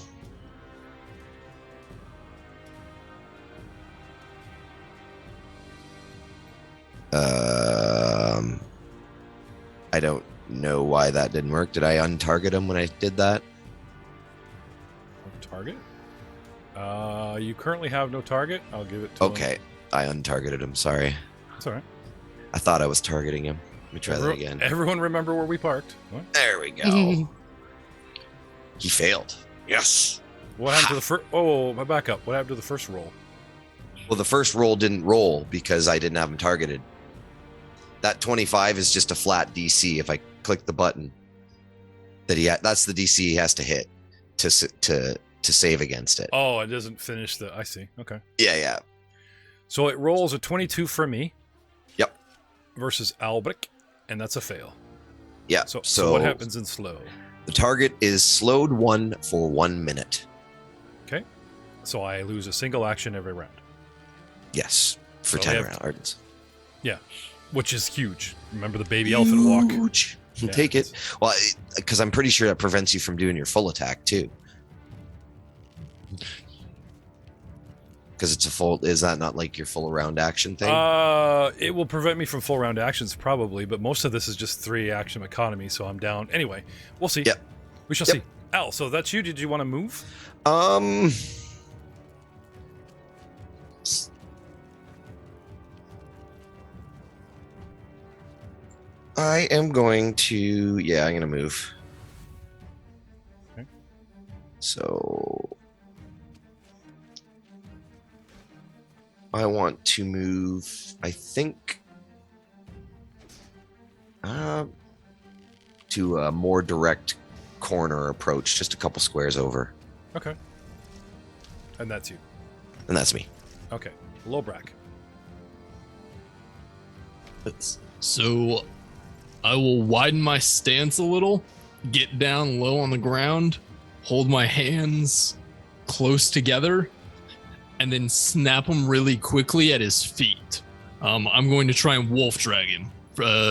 I don't know why that didn't work. Did I untarget him when I did that? Target? You currently have no target. I'll give it to him. Okay, I untargeted him. Sorry. That's all right. I thought I was targeting him. Let me try that again. Everyone remember where we parked? What? There we go. He failed. Yes. What happened to the first... Oh, my backup. What happened to the first roll? Well, the first roll didn't roll because I didn't have him targeted. That 25 is just a flat DC. If I click the button, that's the DC he has to hit to save against it. Oh, it doesn't finish the... I see. Okay. Yeah. So it rolls a 22 for me. Yep. Versus Albric, and that's a fail. Yeah. So what happens in slow? The target is slowed 1 for 1 minute. Okay. So I lose a single action every round. Yes. For 10 rounds. Yeah. Which is huge. Remember the baby elephant walk? Huge. Take it. Well, because I'm pretty sure that prevents you from doing your full attack, too. because it's a full. Is that not like your full round action thing? It will prevent me from full round actions probably, but most of this is just 3 action economy, so I'm down. Anyway, we'll see. Yep. We shall see. Al, so that's you. Did you want to move? I am going to. Yeah, I'm going to move. Okay. So I want to move. I think to a more direct corner approach, just a couple squares over, Okay. And that's you. and that's me. Okay. Lobrak. So I will widen my stance a little, get down low on the ground, hold my hands close together, and then snap them really quickly at his feet. I'm going to try and wolf drag him.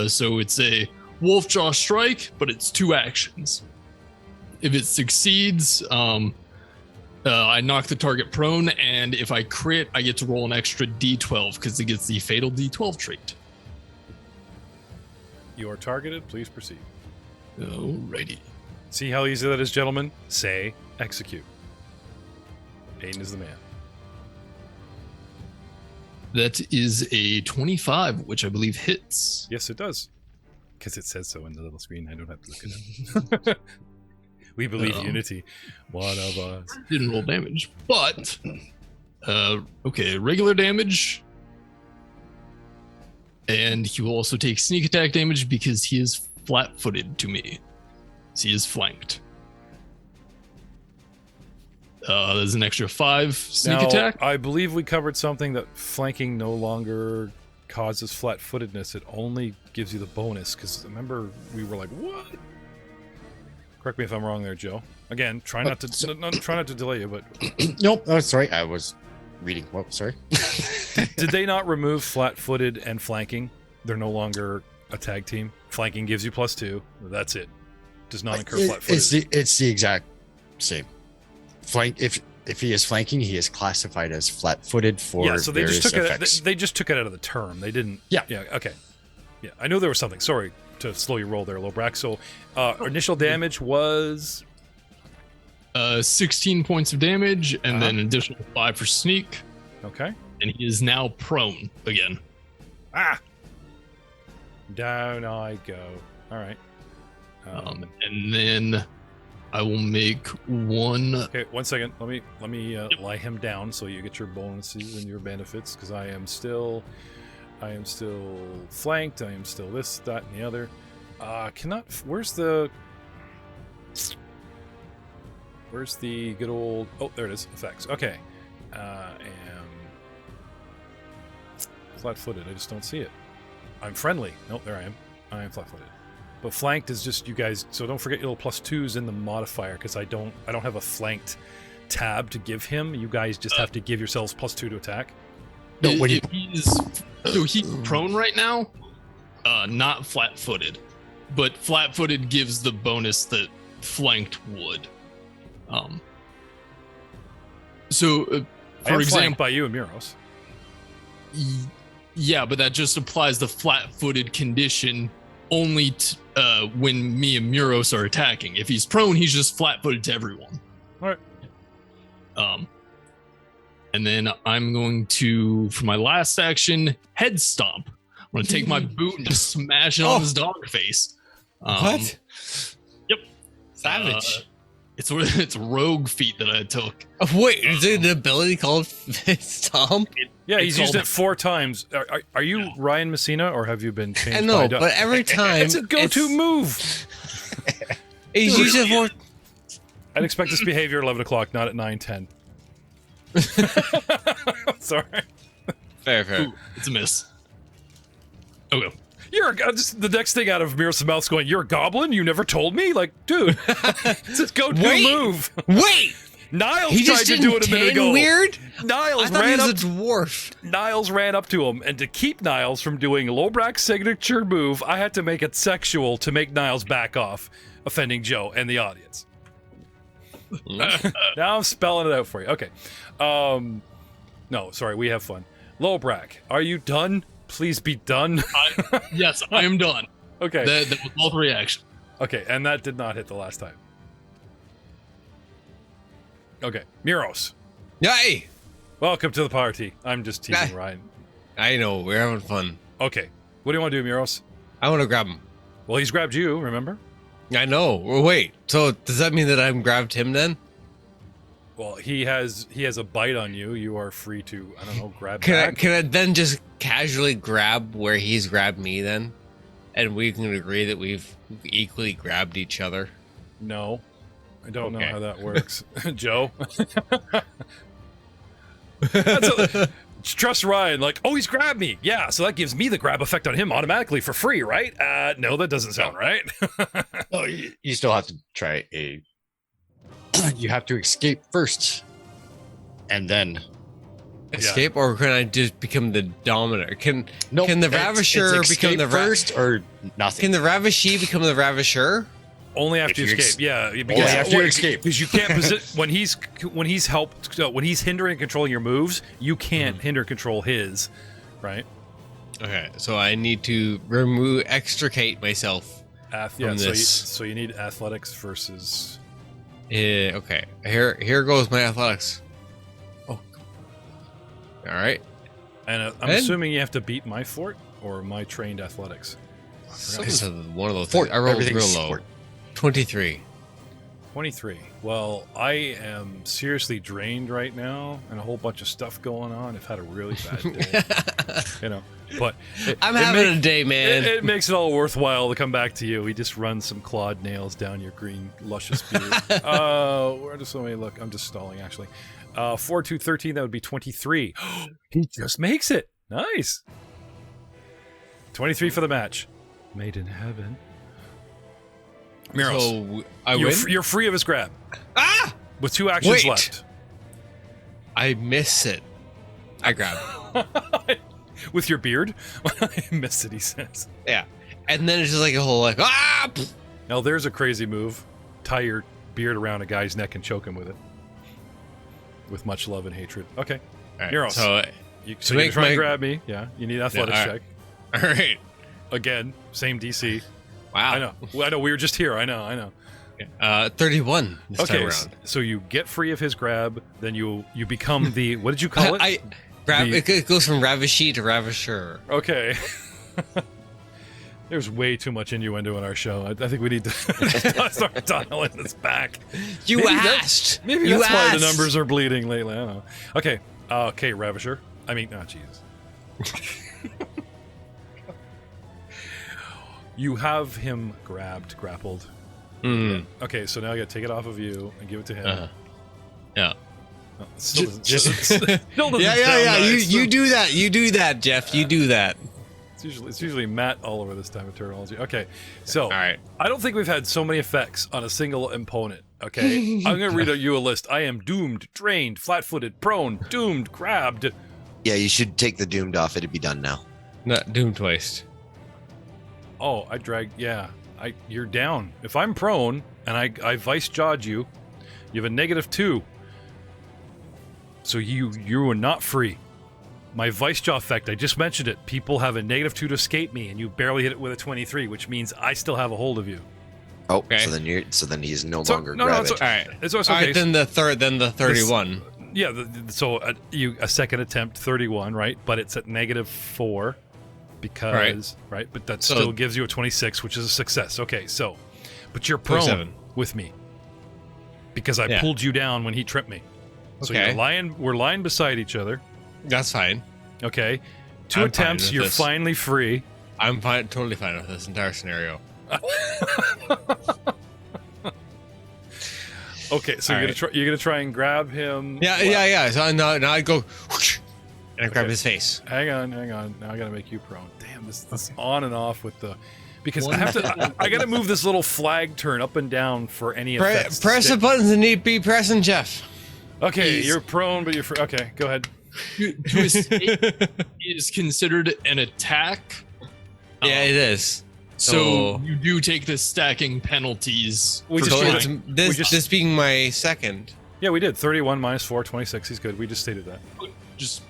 So it's a wolf jaw strike, but it's 2 actions. If it succeeds, I knock the target prone, and if I crit, I get to roll an extra d12 because it gets the fatal d12 trait. You are targeted. Please proceed. Alrighty. See how easy that is, gentlemen? Say, execute. Aiden is the man. That is a 25, which I believe hits. Yes, it does. Because it says so in the little screen. I don't have to look at it. We believe unity. One of us. Didn't roll damage, but okay, regular damage, and he will also take sneak attack damage because he is flat-footed to me. So he is flanked. There's an extra 5 sneak Now, attack. I believe we covered something that flanking no longer causes flat-footedness. It only gives you the bonus. Because remember, we were like, what? Correct me if I'm wrong there, Joe. Again, try not to delay you, but Nope, oh, sorry. I was reading. Whoa, sorry. did they not remove flat-footed and flanking? They're no longer a tag team. Flanking gives you +2. That's it. Does not incur flat-footed. It's the exact same. Flank. If he is flanking, he is classified as flat-footed for Yeah, so they just took effects. it. They just took it out of the term. They didn't. Yeah. Yeah. Okay. Yeah, I knew there was something. Sorry to slow your roll there, Lobrak. So, initial damage was 16 points of damage, and then an additional 5 for sneak. Okay. And he is now prone again. Ah. Down I go. All right. And then I will make one. Okay, 1 second. Let me lie him down so you get your bonuses and your benefits, because I am still flanked. I am still this, that, and the other. Where's the good old? Oh, there it is. Effects. Okay. I am flat-footed. I just don't see it. I'm friendly. Nope, there I am. I am flat-footed. But flanked is just you guys. So don't forget your little +2s in the modifier, because I don't have a flanked tab to give him. You guys just have to give yourselves +2 to attack. No, he's prone right now, not flat-footed, but flat-footed gives the bonus that flanked would. So, I am for example, flanked by you and Muros. Yeah, but that just applies the flat-footed condition only when me and Muros are attacking. If he's prone, he's just flat-footed to everyone. All right. And then I'm going to, for my last action, head stomp. I'm going to take my boot and just smash it on his dog face. What? Yep. Savage. It's rogue feat that I took. Wait, is it an ability called Stomp? Yeah, he's used called- it 4 times. Are you Ryan Messsina, or have you been changed? I know, by Doug? but every time It's a go-to move. He's used it for. I'd expect this behavior at 11 o'clock, not at 9:10. Sorry. Fair. Ooh, it's a miss. Okay. Just the next thing out of Miros' mouth's going, "You're a goblin? You never told me?" Like, dude, it's a go-to Wait. move. Wait! Niles He tried just to didn't do it a minute ago. weird? I Niles thought he ran was up. a dwarf. Niles ran up to him, and to keep Niles from doing Lobrak's signature move, I had to make it sexual to make Niles back off, offending Joe and the audience. Now I'm spelling it out for you. Okay. No, sorry, we have fun. Lowbrack, are you done? Please be done. Yes, I am done. Okay. That was both reactions. Okay, and that did not hit the last time. Okay, Muros. Yay! Welcome to the party. I'm just teasing Ah. Ryan. I know, we're having fun. Okay, what do you want to do, Muros? I want to grab him. Well, he's grabbed you, remember? I know. Well, wait, so does that mean that I've grabbed him then? Well, he has a bite on you. You are free to, I don't know, grab Can back. I then just casually grab where he's grabbed me then? And we can agree that we've equally grabbed each other? No, I don't know Okay. how that works. Joe? Trust Ryan, like, oh, he's grabbed me. Yeah, so that gives me the grab effect on him automatically for free, right? No, that doesn't sound right. Oh, you still have to try a. You have to escape first, and then Escape, or can I just become the dominator? Can Nope, can the it's Ravisher become escape the first or nothing? Can the Ravishee become the Ravisher? Only after you If you escape, yeah. Only after you escape. Because you can't when he's helped when he's hindering and controlling your moves, you can't hinder and control his, right? Okay, so I need to extricate myself. Yeah, From so this. you need athletics versus. Okay, here goes my athletics. Oh, all right. And I'm And- assuming you have to beat my fort or my trained athletics. So one of those. Fort, I rolled real everything's low. fort. 23. 23. Well, I am seriously drained right now, and a whole bunch of stuff going on. I've had a really bad day, you know. But I'm having a day, man. It makes it all worthwhile to come back to you. We just run some clawed nails down your green, luscious beard. Where does somebody look? I'm just stalling, actually. 4, 2, 13, that would be 23. He just makes it. Nice. 23 for the match. Made in heaven. Miros, So I win. you're free of his grab. Ah! With 2 actions Wait. left. I miss it. I grab. With your beard? I miss it, he says. Yeah, and then it's just like a whole like ah. Now there's a crazy move. Tie your beard around a guy's neck and choke him with it. With much love and hatred. Okay. All right, Miros. so So you're trying to grab me. Yeah. You need athletics all check. right. All right. Again, same DC. Wow. I know. I know. We were just here. I know. 31 this Okay. time around. So you get free of his grab, then you become the what did you call it? I grab. The- It goes from Ravishee to Ravisher. Okay. There's way too much innuendo in our show. I think we need to start dialing this back. You Maybe asked. Maybe you that's why the asked. numbers are bleeding lately. I don't know. Okay. Okay, Ravisher. I mean, Jesus. You have him grappled. Mm. Okay, so now I got to take it off of you and give it to him. Yeah. Oh, it still doesn't, Just- still doesn't Yeah. sound nice. You do that. You do that, Jeff. You do that. It's usually Matt Oliver this time of terminology. Okay, so All right. I don't think we've had so many effects on a single opponent. Okay, I'm gonna read you a list. I am doomed, drained, flat-footed, prone, doomed, grabbed. Yeah, you should take the doomed off. It'd be done now. Not Doom twice. Oh, I dragged. Yeah, you're down. If I'm prone and I vice jawed you, you have a -2. So you are not free. My vice jaw effect, I just mentioned it. People have a -2 to escape me, and you barely hit it with a 23, which means I still have a hold of you. Oh, Okay. so then he's no So- longer no, grabbing. it's All right. It's All okay. right. Then the 31. Yeah, so you a second attempt 31, right? But it's at -4 because right. But that So- still gives you a 26, which is a success. Okay, so but you're prone 27. with me because I Yeah. pulled you down when he tripped me. So Okay. we're lying beside each other. That's fine. Okay, 2 I'm fine attempts, with you're this. finally free. I'm fine. Totally fine with this entire scenario. Okay, so All you're gonna try and grab him. Yeah. So now I go whoosh, and I grab Okay. his face. Hang on. Now I gotta make you prone. Damn, this on and off with the because I have to. I gotta move this little flag turn up and down for any effects. to Press the stick. buttons and need be pressing, Jeff. Okay, Please. you're prone, but you're free. Okay, go ahead. To escape is considered an attack. Yeah, it is. So So- you do take the stacking penalties. We for just So did it's, trying. this just- this being my second. Yeah, we did 31 -4, 26. He's good. We just stated that. Just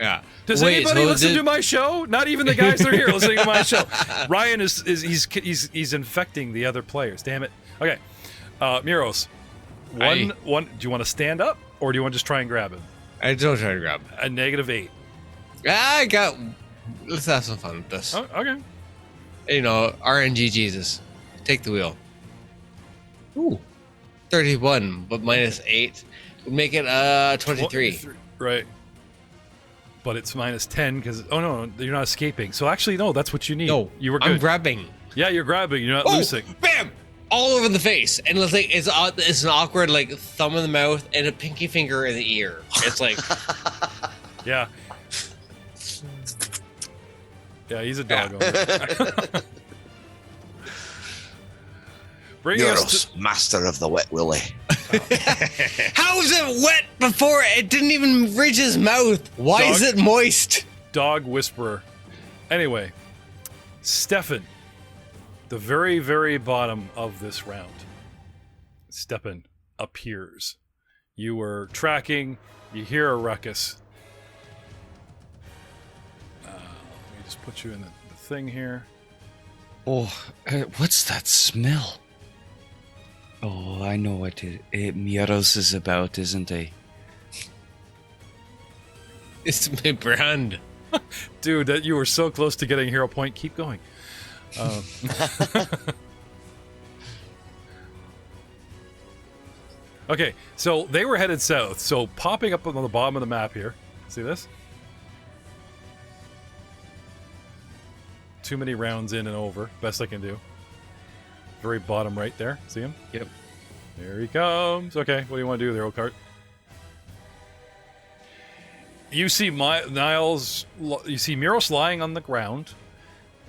Yeah. Does Wait, anybody so listen did- to my show? Not even the guys that are here listening to my show. Ryan he's infecting the other players. Damn it. Okay, Miros, one. Do you want to stand up or do you want to just try and grab him? I don't try to grab. A -8. I got. Let's have some fun with this. Oh, okay. You know, RNG Jesus, take the wheel. Ooh, 31, but -8 would make it 23. Right. But it's -10 because no, you're not escaping. So actually, no, that's what you need. No, you were good. I'm grabbing. Yeah, you're grabbing. You're not Oh, losing. bam! All over the face, and it's an awkward like thumb in the mouth and a pinky finger in the ear. It's like, Yeah. Yeah, he's a dog owner. Bringing us Euros, master of the wet willy. how is it wet before it didn't even reach his mouth? Why is Dog. it moist? Dog Whisperer. Anyway, Stefan, the very, very bottom of this round, Stefan appears. You were tracking, you hear a ruckus. Let me just put you in the thing here. Oh, what's that smell? Oh, I know what Miros is about, isn't he? It's my brand. Dude, that you were so close to getting a hero point. Keep going. Okay, so they were headed south. So popping up on the bottom of the map here. See this? Too many rounds in and over. Best I can do. Very bottom right there. See him? Yep. There he comes. Okay, what do you want to do there, Oakart? You see Niles. You see Miros lying on the ground.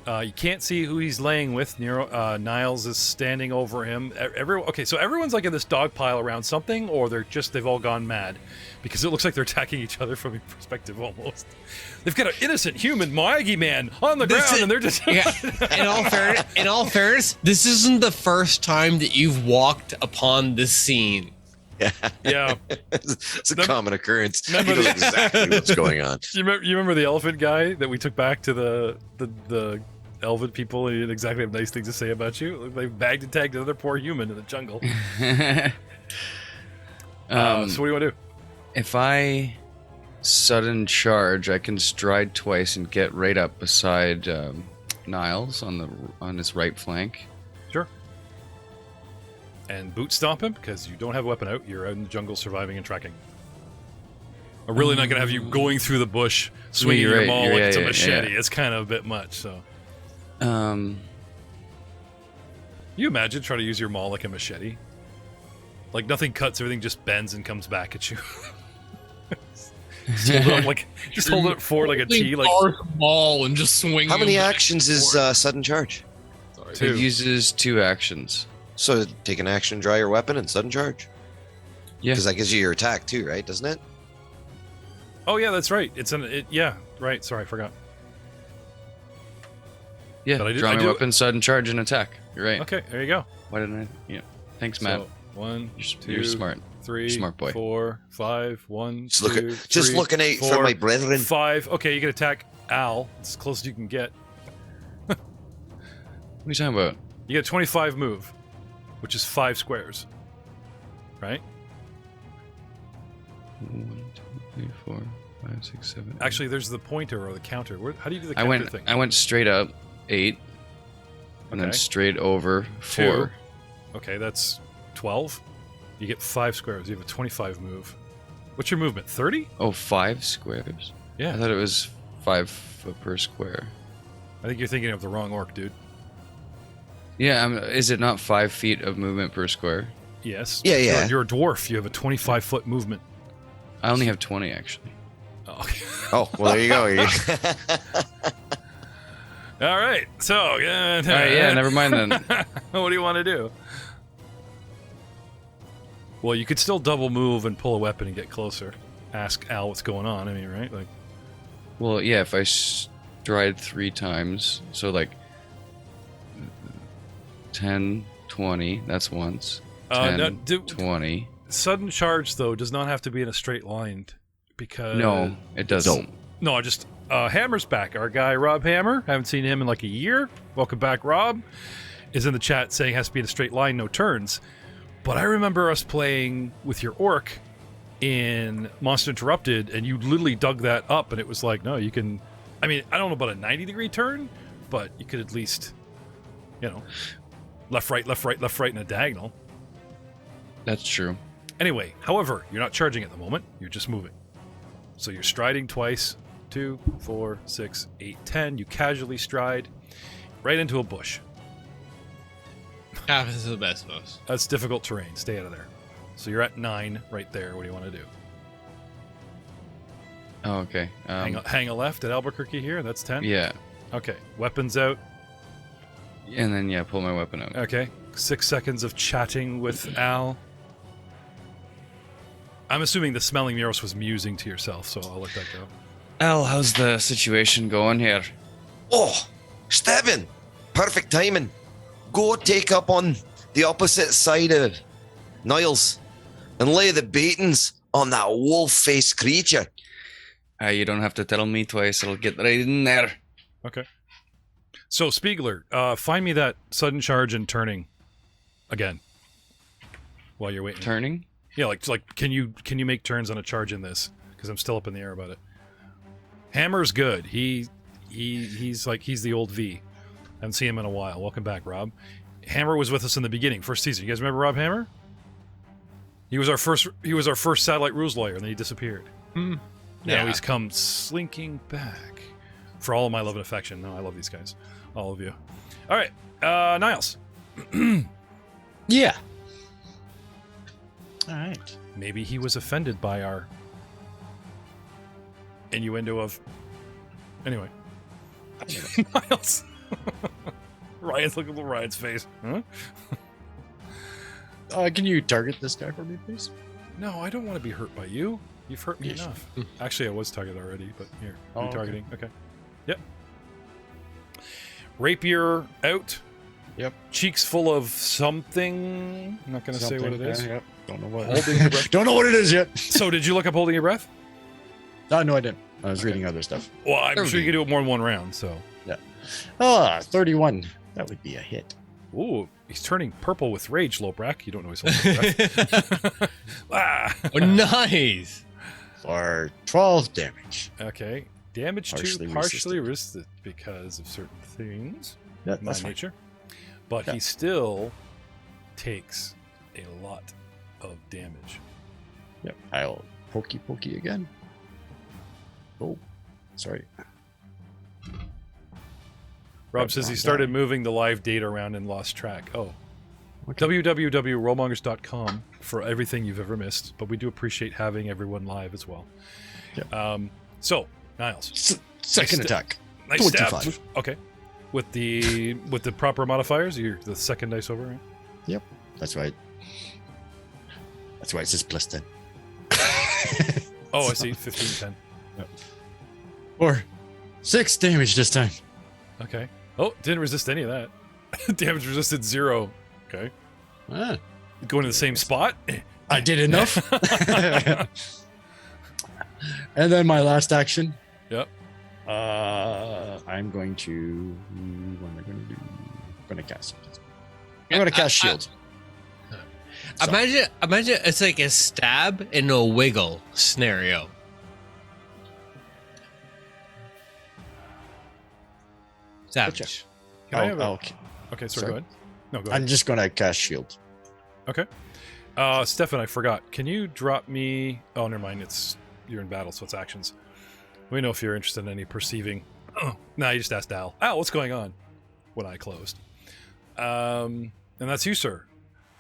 You can't see who he's laying with. Niles is standing over him. Okay, so everyone's like in this dog pile around something, or they've all gone mad because it looks like they're attacking each other from your perspective almost. They've got an innocent human Moagi man on the ground, and they're just. Yeah. In all fairness, this isn't the first time that you've walked upon this scene. Yeah. It's a common occurrence. You remember know exactly what's going on. You remember the elephant guy that we took back to the Elven people, and he didn't exactly have nice things to say about you? They bagged and tagged another poor human in the jungle. So what do you want to do? If I sudden charge, I can stride twice and get right up beside Niles on his right flank. Sure. And boot stomp him, because you don't have a weapon out. You're out in the jungle surviving and tracking. I'm really not going to have you going through the bush, swinging your maul like it's a machete. It's kind of a bit much, so. You imagine trying to use your maul like a machete? Like nothing cuts, everything just bends and comes back at you. Just hold it up forward like a T. Like ball and just swing. How many him actions is sudden charge? Sorry. Two. It uses 2 actions. So take an action, draw your weapon, and sudden charge. Yeah. Because that gives you your attack too, right? Doesn't it? oh yeah, that's right. Yeah, right. Sorry, I forgot. Yeah, But I draw my do- weapon, sudden charge, and attack. You're right. Okay, there you go. Why didn't I? Yeah. Thanks, Matt. So, 1, You're 2, smart. 3, Smart boy. 4, 5, 1, Just 2, looking at 4, for my brethren. 5. Okay, you can attack Al. It's as close as you can get. What are you talking about? You get 25 move, which is 5 squares. Right? 1, 2, 3, 4, 5, 6, 7. 8. Actually, there's the pointer or the counter. How do you do the I counter thing? went straight up 8, and then Okay. straight over 4. Okay, that's 12. You get 5 squares. You have a 25 move. What's your movement? 30? Oh, 5 squares. I Yeah. thought it was 5 foot per square. I think you're thinking of the wrong orc, dude. Yeah, is it not 5 feet of movement per square? Yes. Yeah, yeah. You're a dwarf. You have a 25-foot movement. I only have 20 actually. Oh, okay. Oh, well, there you go. All right. So, All right, yeah, never mind then. what do you want to do? Well, you could still double move and pull a weapon and get closer. Ask Al what's going on. I mean, right? Like, Well, yeah, if I stride 3 times, so like 10, 20, that's once. 10, no, 20. sudden charge though does not have to be in a straight line because No, it doesn't. No, just Hammer's back. Our guy Rob Hammer. Haven't seen him in like a year. Welcome back, Rob. Is in the chat saying has to be in a straight line, no turns. But I remember us playing with your orc in Monster Interrupted, and you literally dug that up, and it was like, no, you can. I mean, I don't know about a 90-degree turn, but you could at least, left, right, left, right, left, right, and a diagonal. That's true. Anyway, however, you're not charging at the moment. You're just moving. So you're striding twice. 2, 4, 6, 8, 10. You casually stride right into a bush. Happens to the best of us. That's difficult terrain. Stay out of there. So you're at 9 right there. What do you want to do? Oh, okay. Hang a left at Albuquerque here. That's 10? Yeah. Okay. Weapons out. And then, pull my weapon out. Okay. 6 seconds of chatting with Al. I'm assuming the smelling Muros was musing to yourself, so I'll let that go. Al, how's the situation going here? Oh, Steven, perfect timing. Go take up on the opposite side of Niles and lay the baitings on that wolf-faced creature. You don't have to tell me twice. It'll get right in there. Okay. So, Spiegler, find me that sudden charge and turning again while you're waiting. Turning? Yeah, like can you make turns on a charge in this? Because I'm still up in the air about it. Hammer's good. He's the old V. I haven't seen him in a while. Welcome back, Rob. Hammer was with us in the beginning, first season. You guys remember Rob Hammer? He was our first satellite rules lawyer, and then he disappeared. Yeah. Now he's come slinking back. For all of my love and affection. No, I love these guys. All of you. All right. Niles. Yeah. All right. Maybe he was offended by our innuendo of... Anyway. Niles. Ryan's looking at Ryan's face. Huh? Can you target this guy for me, please? No, I don't want to be hurt by you. You've hurt me enough. Actually, I was targeted already, but here. You're targeting. Okay. Yep. Rapier out. Yep. Cheeks full of something. I'm not going to say what it is. Yep. Don't know what. Holding your breath. Don't know what it is yet. So, did you look up holding your breath? No, I didn't. I was reading other stuff. Well, I'm sure you can do it more than one round, so. Yeah. 31. That would be a hit. Ooh, he's turning purple with rage, Lobrak. You don't know he's holding his breath. Oh, nice. For 12 damage. Okay. Damage partially resisted because of certain things. Yeah, My that's fine. nature. But he still takes a lot of damage. Yep. I'll pokey again. Oh, sorry. Rob says he started moving the live data around and lost track. Oh. Okay. www.rollmongers.com for everything you've ever missed, but we do appreciate having everyone live as well. Yeah. So, Niles. Second attack. Nice 25. stab. Okay. With the proper modifiers, you're the second dice over, right? Yep. That's right. That's why it says plus 10. Oh, I see. 15, 10. Yep. Or 6 damage this time. Okay. Oh, didn't resist any of that. Damage resisted 0. Okay. Ah, Going to the same spot? I did enough. And then my last action. Yep. I'm going to. What am I going to do? I'm going to cast it. I'm going to cast shield. Imagine it's like a stab and a wiggle scenario. Savage. Can I have a- okay. Okay, sorry, Sorry. go ahead. No, go ahead. I'm just going to cast shield. Okay. Stefan, I forgot. Can you drop me... Oh, never mind. You're in battle, so it's actions. Let me know if you're interested in any perceiving. Oh, nah, you just asked Al. Al, what's going on? When I closed. And that's you, sir.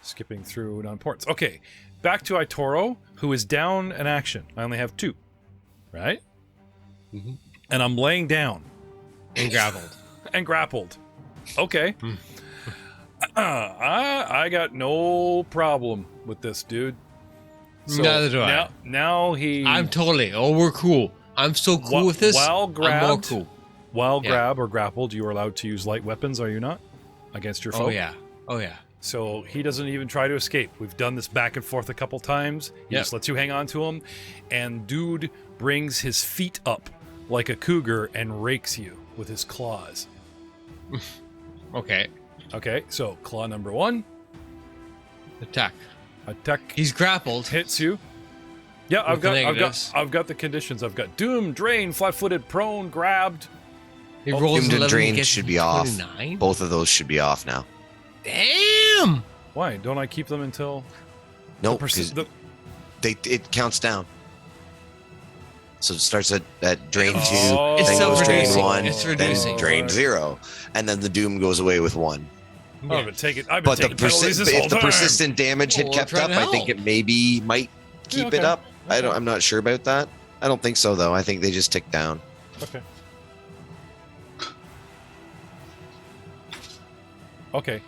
Skipping through non-ports. Okay, back to Itoro, who is down an action. I only have 2. Right? Mm-hmm. And I'm laying down. And grappled. And grappled. Okay. I got no problem with this dude. So Neither do I. Now he... I'm totally. Oh, we're cool. I'm so cool with this. While grabbed, I'm more cool. While grab or grappled, you are allowed to use light weapons, are you not? Against your foe? Oh yeah. So he doesn't even try to escape. We've done this back and forth a couple times. He just lets you hang on to him. And dude brings his feet up like a cougar and rakes you with his claws. Okay. Okay, so claw number 1. Attack. He's grappled. Hits you. Yeah, I've With got the conditions. I've got doomed, drained, flat-footed, prone, grabbed. He rolls Doomed and 11 drained gets should be off. 29? Both of those should be off now. Damn! Why? Don't I keep them until... Nope, the- it counts down. So it starts at drain 2, Oh. It's then goes drain self-reducing. 1, It's then reducing. drain 0, and then the doom goes away with 1. I've been taking But penalties this whole if the time. persistent damage had Well, kept try up, to I think help. it maybe might keep it okay. up. I'm not sure about that. I don't think so though. I think they just tick down. Okay. Okay.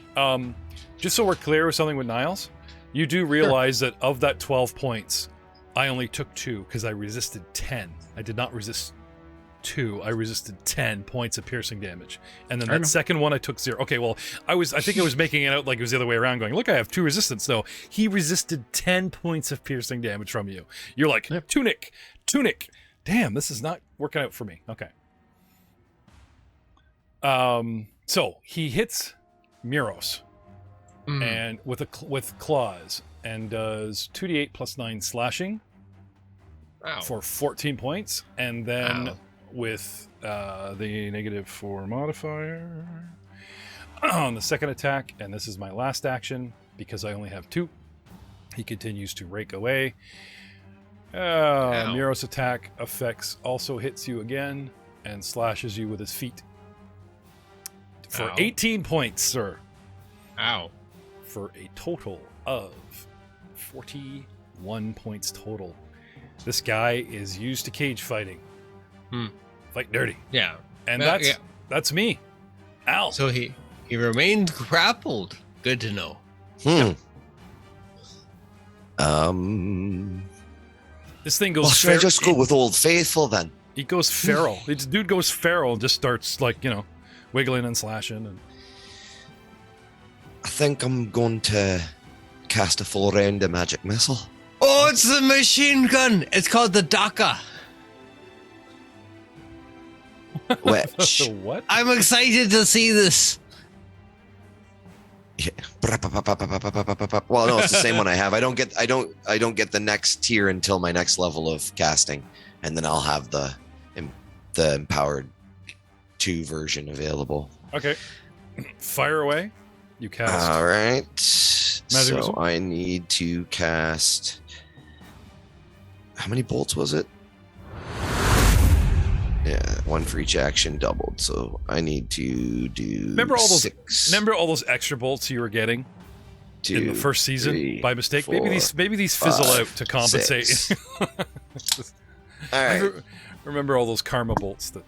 Just so we're clear with something with Niles, you do realize that of that 12 points, I only took 2 because I resisted 10. I did not resist 2. I resisted 10 points of piercing damage. And then that second one I took 0. Okay, well, I think I was making it out like it was the other way around, going, look, I have 2 resistance. No, he resisted 10 points of piercing damage from you. You're like, tunic. Damn, this is not working out for me. Okay. So he hits Miros and with claws and does 2d8 plus 9 slashing for 14 points, and then with the -4 modifier on the second attack, and this is my last action because I only have 2. He continues to rake away. Miros attack effects also hits you again and slashes you with his feet for 18 points, sir. Ow. For a total of 41 points total. This guy is used to cage fighting. Fight dirty. Yeah. And Well, that's me. Al. So he remained grappled. Good to know. This thing goes Should I just go with Old Faithful then? He goes feral. This dude goes feral and just starts wiggling and slashing and I think I'm going to cast a full round of magic missile. Oh, it's the machine gun. It's called the Daka. Which what? I'm excited to see this. yeah. Well, no, it's the same one I have. I don't get the next tier until my next level of casting, and then I'll have the empowered 2 version available. Okay. Fire away. You cast. All right. Magic So missile? I need to cast. How many bolts was it? Yeah, 1 for each action, doubled. So I need to do. Remember all those 6. Remember all those extra bolts you were getting in the first season 3, by mistake? 4, maybe these fizzle 5, out to compensate. 6. All right. Remember all those karma bolts that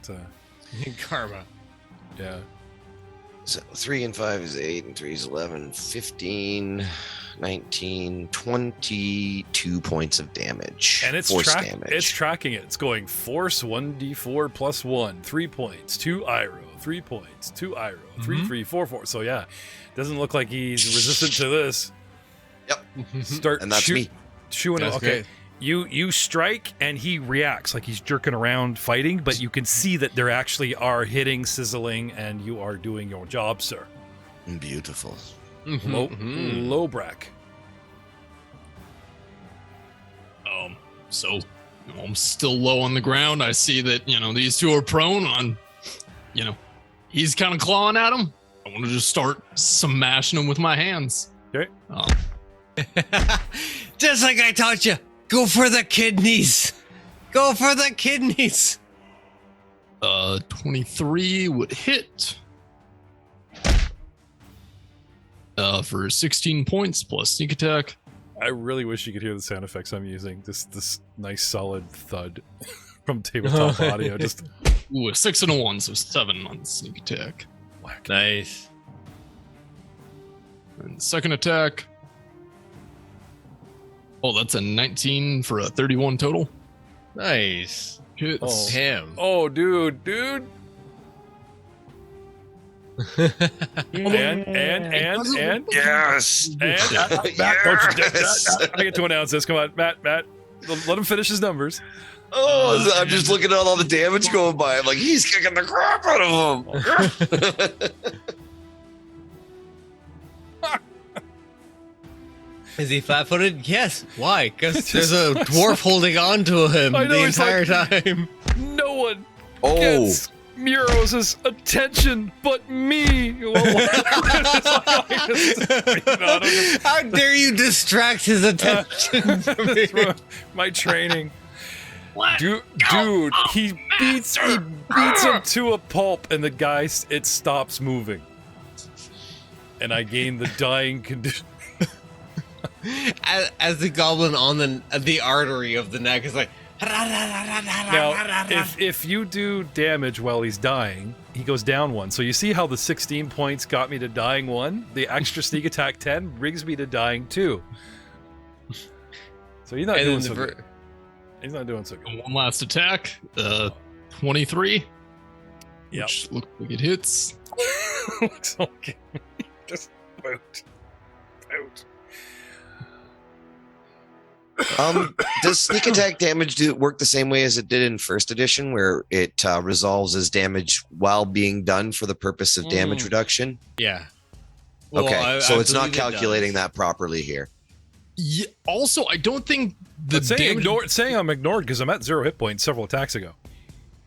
Karma. yeah. So 3 and 5 is 8, and 3 is 11, 15, 19, 22 points of damage. And it's force damage. It's tracking it. It's going force 1d4 plus 1, 3 points, 2 Iro, 3 points, 2 Iro, 3, 3, 4, 4. So yeah, doesn't look like he's resistant to this. Yep. Start And that's me. Chewing it. That's Okay. great. You strike and he reacts like he's jerking around fighting, but you can see that there actually are hitting, sizzling, and you are doing your job, sir. Beautiful. Low brack. So I'm still low on the ground. I see that, these 2 are prone on, he's kind of clawing at him. I want to just start smashing them with my hands. Okay. Just like I taught you. Go for the kidneys. Go for the kidneys. 23 would hit. For 16 points plus sneak attack. I really wish you could hear the sound effects I'm using. This nice solid thud from tabletop audio. Just Ooh, a 6 and a 1, so 7 on sneak attack. whack. Nice. And second attack. Oh, that's a 19 for a 31 total. Nice. Hits. Oh. Damn. Oh, dude. And Yes. Matt, I get to announce this. Come on, Matt. Let him finish his numbers. Oh, I'm just looking at all the damage going by. I'm like, he's kicking the crap out of him. Is he flat-footed? Yes. Why? Because there's a dwarf holding on to him the entire time. No one Oh, gets Muros' attention but me. How dare you distract his attention from me? My training. Dude, he beats him to a pulp, and the guy, it stops moving, and I gain the dying condition. As the goblin on the artery of the neck is like. Now, if you do damage while he's dying, he goes down 1. So you see how the 16 points got me to dying 1? The extra sneak attack 10 brings me to dying 2. So he's not doing so good. He's not doing so good. One last attack. 23. Yep. Which looks like it hits. Looks okay. Just out. Does sneak attack damage work the same way as it did in first edition, where it resolves as damage while being done for the purpose of damage reduction? Yeah. Okay, so it's not calculating that properly here. Yeah, also, I don't think the damage... saying I'm ignored because I'm at 0 hit points several attacks ago.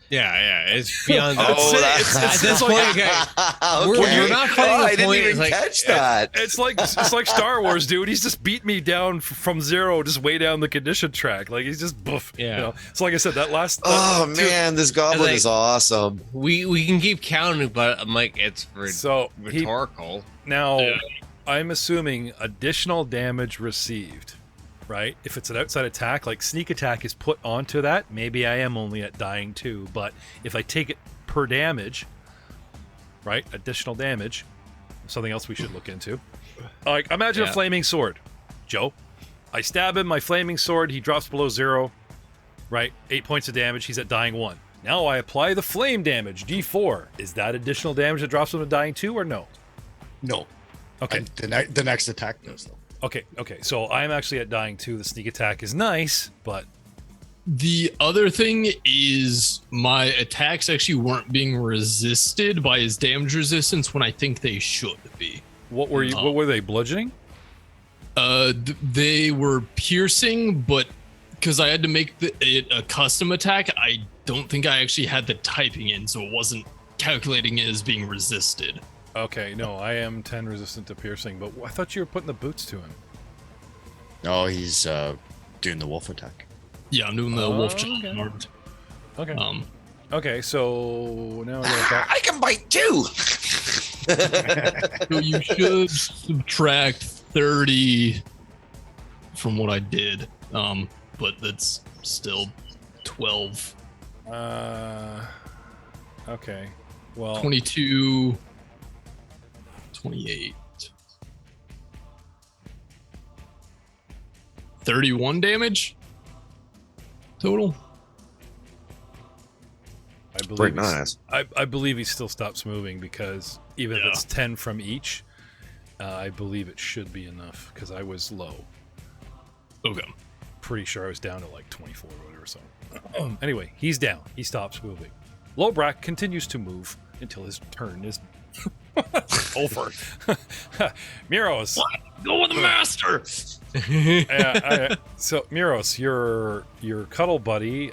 Yeah, it's beyond. It's at this point, we're not fighting. I didn't even catch that. It's like Star Wars, dude. He's just beat me down from 0, just way down the condition track. Like he's just boof. Yeah. You know? So like I said, that last. Man, this goblin is awesome. We can keep counting, but I'm like, it's rhetorical. I'm assuming additional damage received. Right? If it's an outside attack, like sneak attack is put onto that, maybe I am only at dying 2, but if I take it per damage, right? Additional damage, something else we should look into. Like, imagine a flaming sword. Joe, I stab him, my flaming sword, he drops below 0, right? 8 points of damage, he's at dying 1. Now I apply the flame damage, D4. Is that additional damage that drops him to dying 2 or no? No. Okay. The next attack does, though. Okay, so I'm actually at dying 2. The sneak attack is nice, but... The other thing is my attacks actually weren't being resisted by his damage resistance when I think they should be. What were they, bludgeoning? They were piercing, but because I had to make it a custom attack, I don't think I actually had the typing in, so it wasn't calculating it as being resisted. Okay, no, I am 10 resistant to piercing, but I thought you were putting the boots to him. No, he's doing the wolf attack. Yeah, I'm doing the wolf check. Okay. Okay, so now I can bite too. So you should subtract 30 from what I did, but that's still 12. Okay. Well, 22. 28. 31 damage total. I believe Pretty nice. I believe he still stops moving because even if it's 10 from each, I believe it should be enough because I was low. Okay. Pretty sure I was down to like 24 or whatever. So anyway, he's down. He stops moving. Lobrak continues to move until his turn is over. Muros, go with the master. So Muros, your cuddle buddy,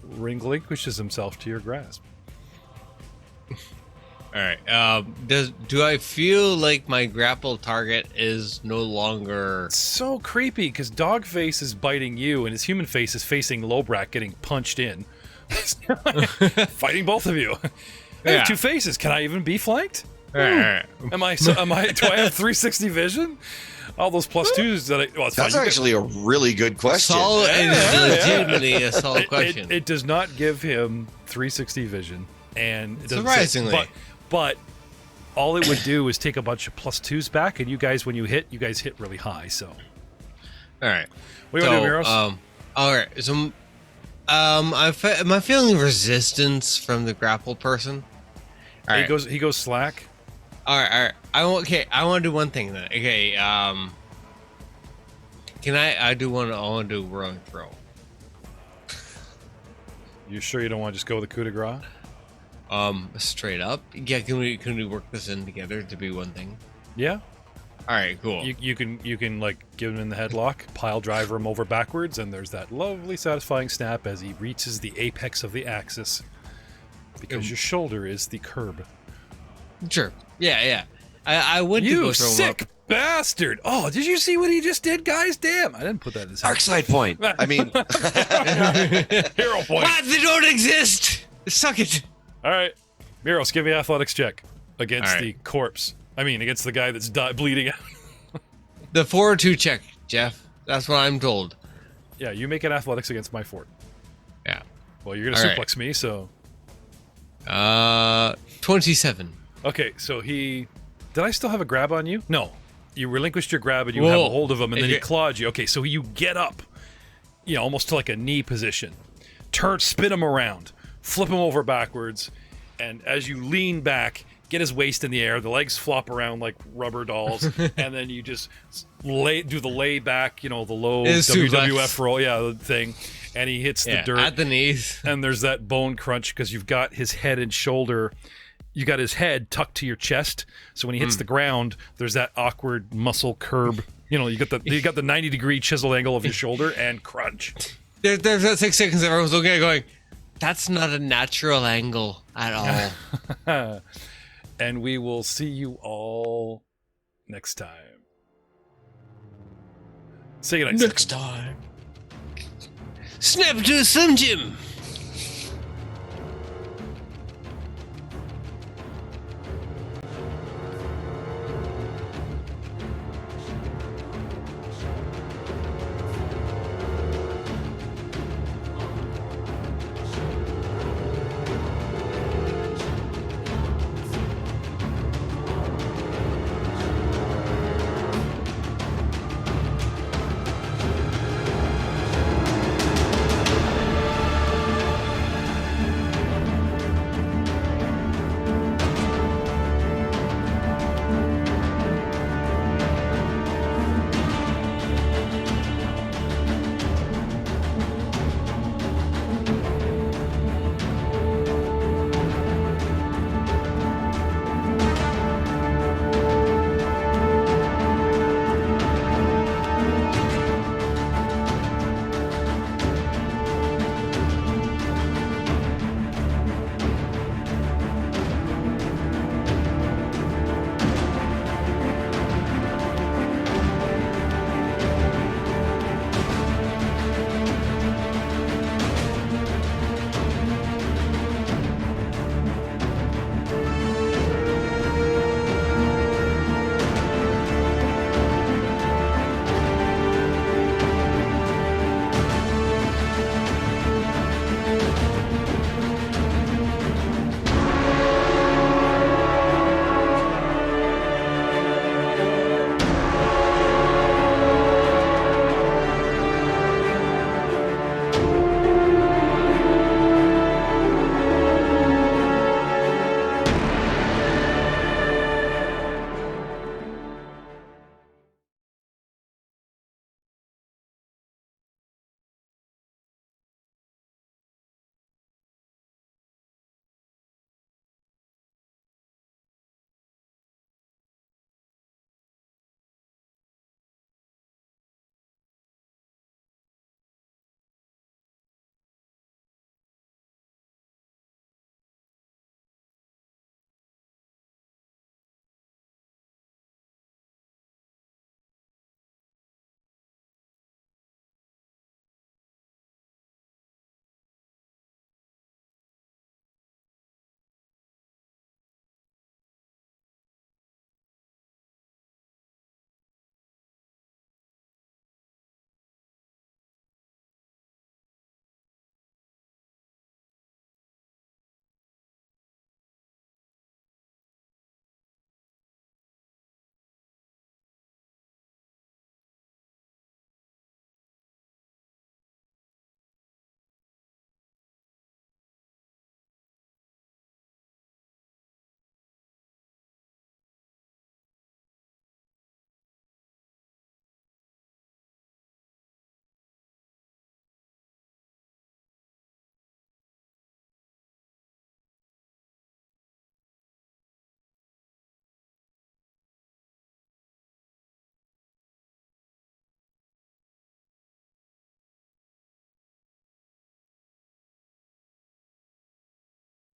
relinquishes himself to your grasp. All right. Do I feel like my grapple target is no longer So creepy because Dogface is biting you and his human face is facing Lobrak getting punched in. Fighting both of you. I have 2 faces. Can I even be flanked? All right. Do I have 360 vision? All those +2s that it's That's fine. actually a really good question. Legitimately a solid question. It does not give him 360 vision, and it doesn't surprisingly, but all it would do is take a bunch of +2s back, and you guys, when you hit really high. So, all right. What do you want to do, Miros? All right. So, am I feeling resistance from the grapple person? All right. He goes slack. All right. I want to do one thing then. Okay. Can I do one? I want to do whirling throw. You sure you don't want to just go with the coup de grace? Straight up. Yeah. Can we work this in together to be one thing? Yeah. All right. Cool. You can like give him in the headlock, pile driver him over backwards, and there's that lovely satisfying snap as he reaches the apex of the axis. Because your shoulder is the curb. Sure. Yeah. I went to You go throw him sick up. bastard! Oh, did you see what he just did, guys? Damn, I didn't put that in his head. Dark side point. I mean, Hero point. What? They don't exist. Suck it. All right, Miros, give me an athletics check against All right. the corpse. I mean, against the guy that's bleeding out. The 4-2 check, Jeff. That's what I'm told. Yeah, you make an athletics against my fort. Yeah. Well, you're gonna All right. suplex me, so 27. okay. So he. Did I still have a grab on you? No. You relinquished your grab and you have a Whoa. hold of him, and then he Okay. clawed you. Okay, so you get up, almost to like a knee position, spin him around, flip him over backwards, and as you lean back, get his waist in the air, the legs flop around like rubber dolls, and then you just do the lay back, the low His WWF suplex. roll, the thing, and he hits the dirt. At the knees. And there's that bone crunch because you've got his head and shoulder. You got his head tucked to your chest, so when he hits the ground, there's that awkward muscle curb. You got the 90-degree chisel angle of your shoulder and crunch. There's that 6 seconds everyone's looking at it going, that's not a natural angle at all. And we will see you all next time. Say goodnight. Next time. Snap to a Slim Jim.